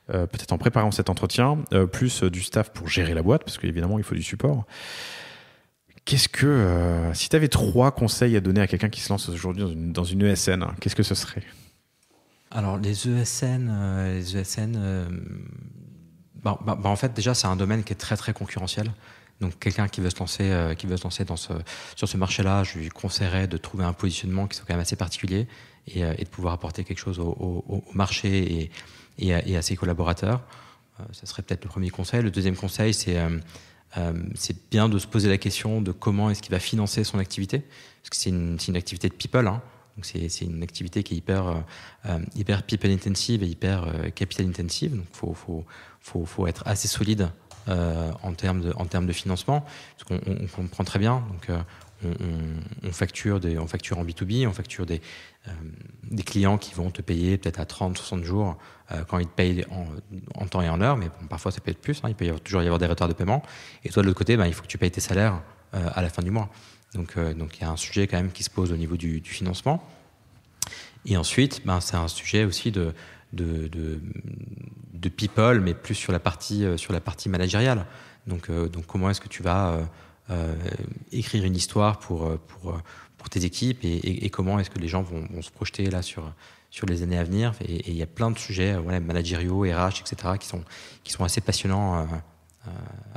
peut-être en préparant cet entretien, plus du staff pour gérer la boîte, parce qu'évidemment, il faut du support. Si tu avais 3 conseils à donner à quelqu'un qui se lance aujourd'hui dans une ESN, qu'est-ce que ce serait ? Alors, les ESN, en fait, déjà, c'est un domaine qui est très, très concurrentiel. Donc, quelqu'un qui veut se lancer sur ce marché-là, je lui conseillerais de trouver un positionnement qui soit quand même assez particulier et de pouvoir apporter quelque chose au marché et à ses collaborateurs. Ça serait peut-être le premier conseil. Le deuxième conseil, c'est bien de se poser la question de comment est-ce qu'il va financer son activité. Parce que c'est une activité de people, hein. Donc c'est une activité qui est hyper people intensive et hyper capital intensive. Donc faut être assez solide en termes de financement, parce qu'on comprend très bien. Donc on facture en B2B, on facture des clients qui vont te payer peut-être à 30-60 jours quand ils te payent en temps et en heure, mais parfois ça peut être plus, hein, il peut toujours y avoir des retards de paiement. Et toi de l'autre côté, il faut que tu payes tes salaires à la fin du mois. Donc il y a un sujet quand même qui se pose au niveau du financement. Et ensuite, c'est un sujet aussi de people, mais plus sur la partie managériale. Donc comment est-ce que tu vas écrire une histoire pour tes équipes et comment est-ce que les gens vont se projeter là sur les années à venir. Et il y a plein de sujets managériaux, RH, etc., qui sont assez passionnants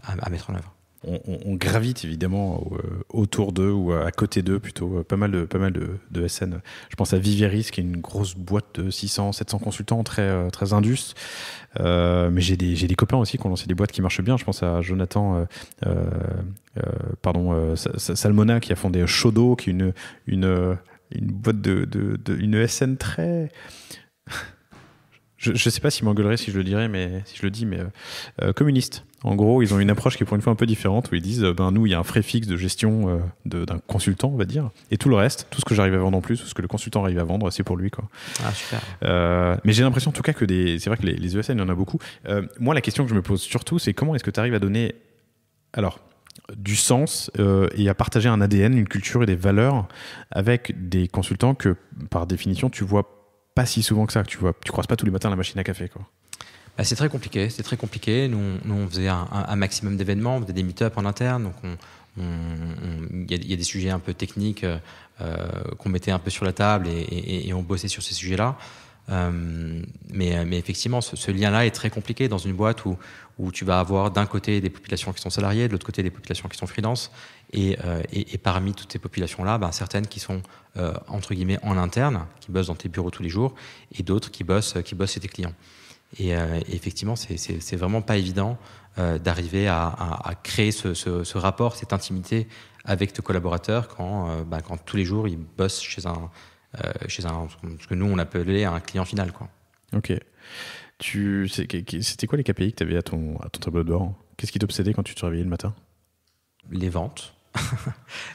à mettre en œuvre. on gravite évidemment autour d'eux ou à côté d'eux plutôt, pas mal de SN. Je pense à Vivieris, qui est une grosse boîte de 600-700 consultants, très, très indus. Mais j'ai des copains aussi qui ont lancé des boîtes qui marchent bien. Je pense à Jonathan Salmona, qui a fondé Shodo, qui est une boîte une ESN très... Je ne sais pas s'il m'engueulerait si je le dirais, mais si je le dis, mais communiste. En gros, ils ont une approche qui est pour une fois un peu différente, où ils disent, nous, il y a un frais fixe de gestion d'un consultant, on va dire, et tout le reste, tout ce que j'arrive à vendre en plus, tout ce que le consultant arrive à vendre, c'est pour lui, quoi. Ah, super. Mais j'ai l'impression, en tout cas, que c'est vrai que les ESN, il y en a beaucoup. Moi, la question que je me pose surtout, c'est comment est-ce que tu arrives à donner, alors, du sens et à partager un ADN, une culture et des valeurs avec des consultants que, par définition, tu vois pas si souvent que ça, que tu croises pas tous les matins à la machine à café, quoi. Bah, c'est très compliqué. Nous, on faisait un maximum d'événements, on faisait des meet-up en interne, donc il y a des sujets un peu techniques qu'on mettait un peu sur la table et on bossait sur ces sujets-là. Mais effectivement, ce lien-là est très compliqué dans une boîte où tu vas avoir d'un côté des populations qui sont salariées, de l'autre côté des populations qui sont freelance, et parmi toutes ces populations-là, certaines qui sont entre guillemets en interne, qui bossent dans tes bureaux tous les jours, et d'autres qui bossent chez tes clients. Et effectivement, c'est vraiment pas évident d'arriver à créer ce rapport, cette intimité avec tes collaborateurs quand tous les jours ils bossent chez ce que nous on appelait un client final, quoi. Ok. C'était quoi les KPI que tu avais à ton tableau de bord? Qu'est-ce qui t'obsédait quand tu te réveillais le matin? Les ventes.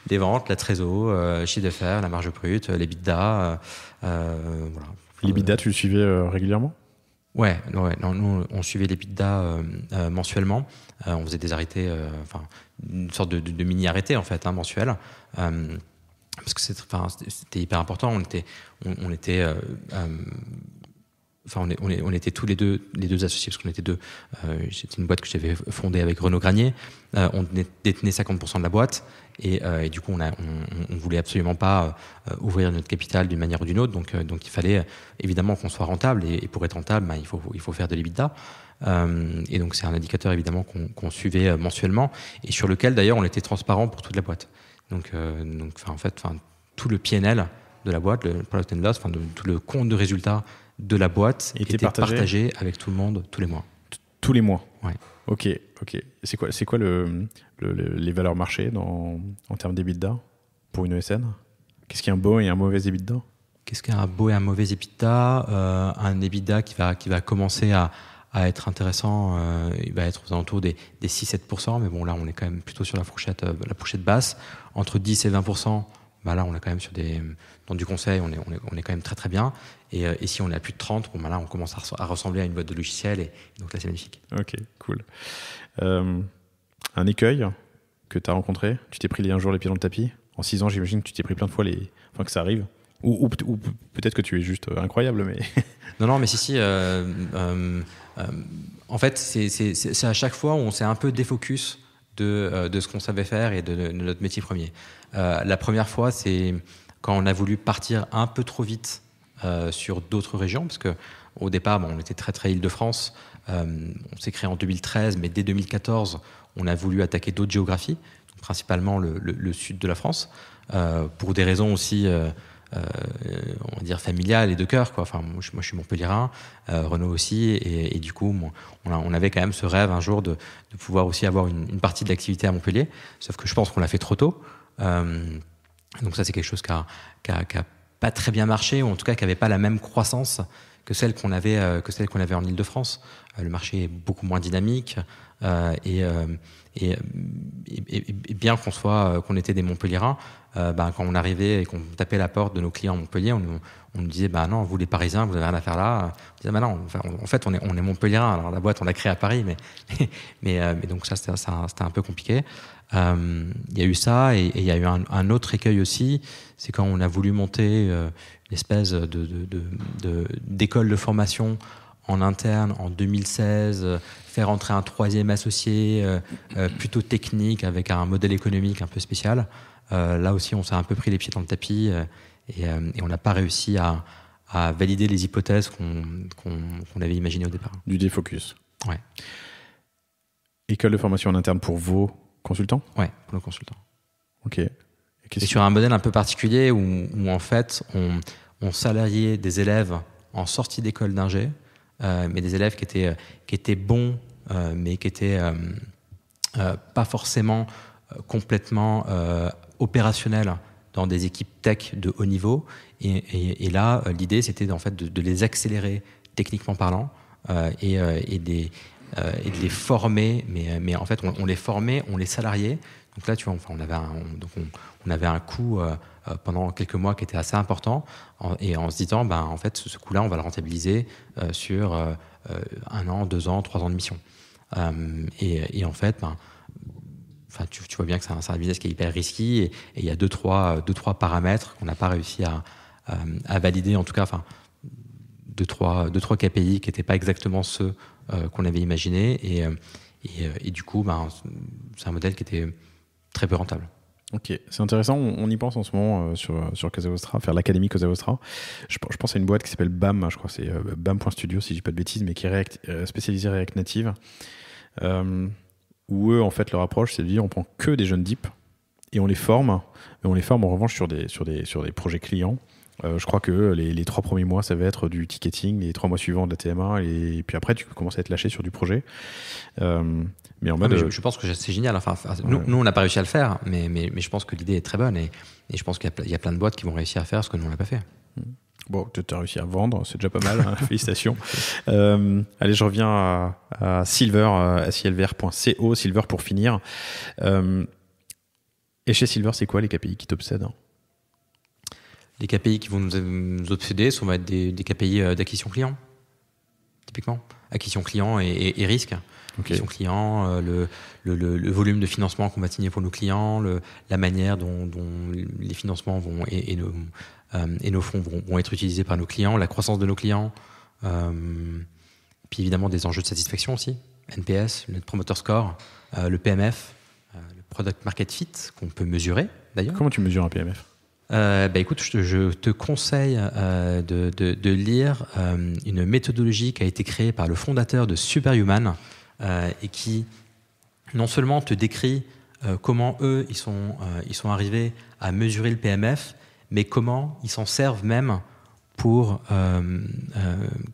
Les ventes, la trésor, chiffre d'affaires, la marge brute, l'EBITDA. Voilà. L'EBITDA, tu le suivais régulièrement? Ouais, non, nous on suivait l'EBITDA mensuellement. On faisait des arrêtés, une sorte de mini arrêté en fait, mensuel. Parce que c'était hyper important. On était tous les deux associés, parce qu'on était deux. C'était une boîte que j'avais fondée avec Renaud Granier. On détenait 50% de la boîte. Et du coup, on voulait absolument pas ouvrir notre capital d'une manière ou d'une autre. Donc il fallait évidemment qu'on soit rentable. Et pour être rentable, il faut faire de l'EBITDA. Et donc c'est un indicateur évidemment qu'on suivait mensuellement et sur lequel d'ailleurs on était transparent pour toute la boîte. Donc en fait, tout le PNL de la boîte, le Profit and Loss, tout le compte de résultats de la boîte était partagé avec tout le monde tous les mois. Tous les mois. Ouais. Ok. C'est quoi les valeurs marché en termes d'EBITDA pour une ESN? Qu'est-ce qui est un beau et un mauvais EBITDA? Qu'est-ce qu'un beau et un mauvais EBITDA? Un EBITDA qui va commencer à être intéressant, il va être aux alentours des 6-7%, mais bon, là on est quand même plutôt sur la fourchette basse. Entre 10 et 20%, là on est quand même dans du conseil, on est quand même très très bien. Et si on est à plus de 30, là on commence à ressembler à une boîte de logiciels, et donc là c'est magnifique. Ok, cool. Un écueil que tu as rencontré? Tu t'es pris un jour les pieds dans le tapis? En 6 ans, j'imagine que tu t'es pris plein de fois que ça arrive. Ou peut-être que tu es juste incroyable, mais... Non, mais si. En fait, c'est à chaque fois où on s'est un peu défocus de ce qu'on savait faire et de notre métier premier. La première fois, c'est quand on a voulu partir un peu trop vite sur d'autres régions, parce qu'au départ, on était très très Île-de-France. On s'est créé en 2013, mais dès 2014, on a voulu attaquer d'autres géographies, principalement le sud de la France, pour des raisons aussi... on va dire familial et de cœur, quoi. Moi je suis montpelliérain, Renaud aussi, et du coup on avait quand même ce rêve un jour de pouvoir aussi avoir une partie de l'activité à Montpellier, sauf que je pense qu'on l'a fait trop tôt. Donc ça c'est quelque chose qui a pas très bien marché, ou en tout cas qui n'avait pas la même croissance que celle qu'on avait en Île-de-France. Le marché est beaucoup moins dynamique, et bien qu'on était des Montpelliérains, quand on arrivait et qu'on tapait la porte de nos clients à Montpellier, on nous disait non, vous les Parisiens, vous avez rien à faire là. On disait non, en fait on est Montpelliérains. Alors la boîte on l'a créée à Paris, mais donc ça c'était un peu compliqué. Il y a eu ça, et il y a eu un autre écueil aussi, c'est quand on a voulu monter une espèce d'école de formation en interne en 2016, faire entrer un troisième associé plutôt technique avec un modèle économique un peu spécial. Là aussi, on s'est un peu pris les pieds dans le tapis, et on n'a pas réussi à valider les hypothèses qu'on avait imaginées au départ. Du défocus. Ouais. École de formation en interne pour vos consultant? Ouais, pour nos consultants. Ok. Et sur un modèle un peu particulier où en fait, on salariait des élèves en sortie d'école d'ingé, mais des élèves qui étaient bons, mais qui étaient pas forcément complètement opérationnels dans des équipes tech de haut niveau. Et là, l'idée, c'était en fait de les accélérer techniquement parlant et de les former. Mais en fait, on les formait, on les salariait. Donc là, tu vois, enfin, on avait un coût pendant quelques mois qui était assez important, et en se disant, ben, en fait, ce coût-là, on va le rentabiliser sur 1 an, 2 ans, 3 ans de mission. Et en fait, ben, enfin, tu vois bien que c'est un business qui est hyper risqué, et il y a deux, trois paramètres qu'on n'a pas réussi à valider, en tout cas, enfin, deux, trois KPI qui n'étaient pas exactement ceux qu'on avait imaginés, et du coup, ben, c'est un modèle qui était très peu rentable. Ok, c'est intéressant. On y pense en ce moment sur Casa Vostra, faire l'académie Casa Vostra. Je pense à une boîte qui s'appelle BAM, je crois que c'est BAM.studio si je dis pas de bêtises, mais qui est spécialisée React Native. Où eux, en fait, leur approche, c'est de dire on prend que des jeunes deep et on les forme. Mais on les forme en revanche sur des projets clients. Je crois que les 3 premiers mois, ça va être du ticketing, les 3 mois suivants de la TMA, et puis après, tu commences à être lâché sur du projet. Mais en mode. Je pense que c'est génial. Enfin, nous, on n'a pas réussi à le faire, mais je pense que l'idée est très bonne, et je pense qu'il y a plein de boîtes qui vont réussir à faire ce que nous, on n'a pas fait. Bon, tu as réussi à vendre, c'est déjà pas mal, hein, félicitations. Allez, je reviens à Silver, silver.co, Silver pour finir. Et chez Silver, c'est quoi les KPI qui t'obsèdent, hein? Les KPI qui vont nous obséder, ça va être des KPI d'acquisition client, typiquement. Acquisition client et risque. Okay. Acquisition client, le volume de financement qu'on va signer pour nos clients, la manière dont les financements vont et nos fonds vont être utilisés par nos clients, la croissance de nos clients, puis évidemment des enjeux de satisfaction aussi, NPS, le Net Promoter Score, le PMF, le Product Market Fit qu'on peut mesurer d'ailleurs. Comment tu mesures un PMF ? Écoute, je te conseille de lire une méthodologie qui a été créée par le fondateur de Superhuman et qui non seulement te décrit comment eux ils sont arrivés à mesurer le PMF, mais comment ils s'en servent même pour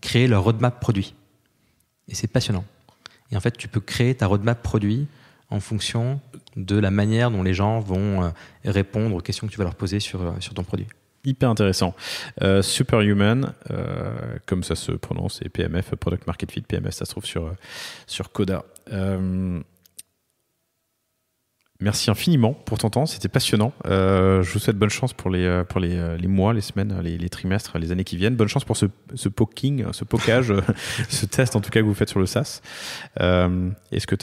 créer leur roadmap produit. Et c'est passionnant. Et en fait, tu peux créer ta roadmap produit en fonction de la manière dont les gens vont répondre aux questions que tu vas leur poser sur ton produit. Hyper intéressant. Superhuman, comme ça se prononce, et PMF, Product Market Fit, PMF, ça se trouve sur Coda. Merci infiniment pour ton temps, c'était passionnant. Je vous souhaite bonne chance pour les mois, les semaines, les trimestres, les années qui viennent. Bonne chance pour ce poking, ce pokage, ce test en tout cas que vous faites sur le SaaS. Est-ce que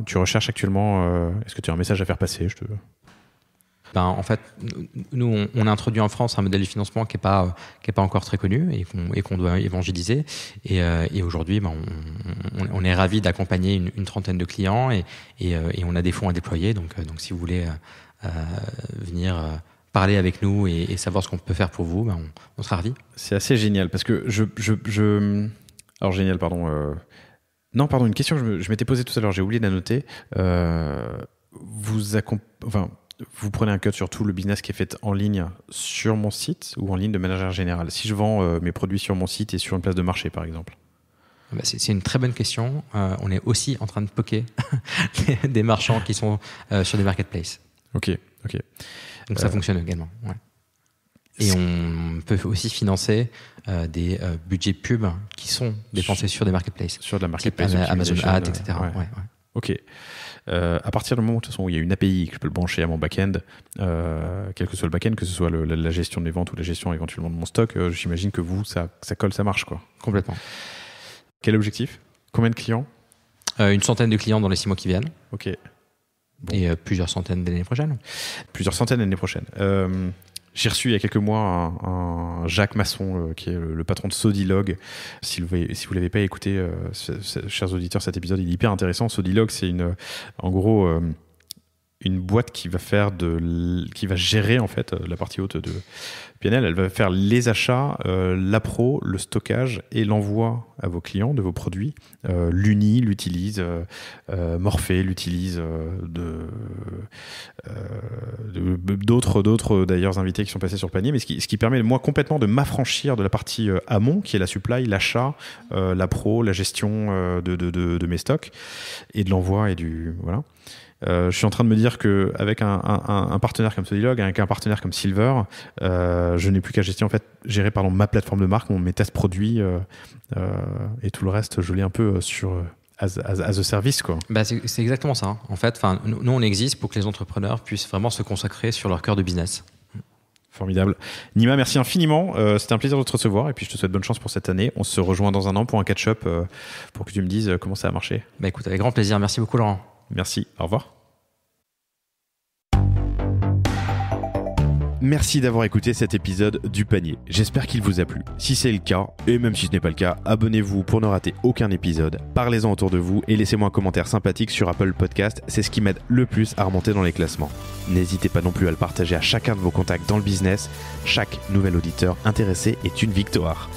tu recherches actuellement, est-ce que tu as un message à faire passer? En fait, nous, on a introduit en France un modèle de financement qui est pas encore très connu et qu'on doit évangéliser. Et aujourd'hui, on est ravis d'accompagner une trentaine de clients et on a des fonds à déployer. Donc si vous voulez venir parler avec nous et savoir ce qu'on peut faire pour vous, on sera ravis. C'est assez génial parce que alors génial, pardon. Non, pardon, une question que je m'étais posée tout à l'heure, j'ai oublié de la noter. Vous prenez un cut sur tout le business qui est fait en ligne sur mon site ou en ligne de manière générale? Si je vends mes produits sur mon site et sur une place de marché, par exemple. C'est une très bonne question. On est aussi en train de poker des marchands qui sont sur des marketplaces. Ok. Donc ça fonctionne également. Ouais. Et on peut aussi financer des budgets pubs qui sont dépensés sur des marketplaces. Sur de la marketplace. Amazon Ads, etc. Ouais. Ok. À partir du moment de toute façon, où il y a une API que je peux le brancher à mon back-end, quel que soit le back-end, que ce soit la gestion des ventes ou la gestion éventuellement de mon stock, j'imagine que ça colle, ça marche, quoi. Complètement. Quel objectif? Combien de clients? Une centaine de clients dans les 6 mois qui viennent. Ok. Bon. Et plusieurs centaines l'année prochaine. Plusieurs centaines l'année prochaine. J'ai reçu il y a quelques mois un Jacques Masson, qui est le patron de Sodilog. Si vous ne l'avez pas écouté, chers auditeurs, cet épisode il est hyper intéressant. Sodilog, c'est en gros une boîte qui va gérer en fait la partie haute de PNL. Elle va faire les achats, l'appro, le stockage et l'envoi à vos clients de vos produits. L'Uni l'utilise, Morphée l'utilise, d'autres d'ailleurs invités qui sont passés sur le panier, mais ce qui permet moi complètement de m'affranchir de la partie amont qui est la supply, l'achat, l'appro, la gestion de mes stocks et de l'envoi et du voilà. Je suis en train de me dire qu'avec un partenaire comme Solilog, avec un partenaire comme Silver, je n'ai plus qu'à gérer ma plateforme de marque, mes tests produits et tout le reste, je l'ai un peu sur as a service, quoi. Bah c'est exactement ça. Hein. En fait, nous, on existe pour que les entrepreneurs puissent vraiment se consacrer sur leur cœur de business. Formidable. Nima, merci infiniment. C'était un plaisir de te recevoir et puis je te souhaite bonne chance pour cette année. On se rejoint dans un an pour un catch-up pour que tu me dises comment ça a marché. Bah écoute, avec grand plaisir. Merci beaucoup, Laurent. Merci, au revoir. Merci d'avoir écouté cet épisode du panier. J'espère qu'il vous a plu. Si c'est le cas, et même si ce n'est pas le cas, abonnez-vous pour ne rater aucun épisode. Parlez-en autour de vous et laissez-moi un commentaire sympathique sur Apple Podcast. C'est ce qui m'aide le plus à remonter dans les classements. N'hésitez pas non plus à le partager à chacun de vos contacts dans le business. Chaque nouvel auditeur intéressé est une victoire.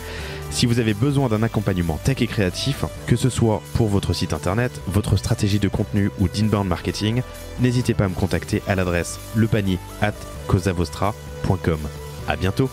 Si vous avez besoin d'un accompagnement tech et créatif, que ce soit pour votre site internet, votre stratégie de contenu ou d'inbound marketing, n'hésitez pas à me contacter à l'adresse lepanier@cosavostra.com. À bientôt.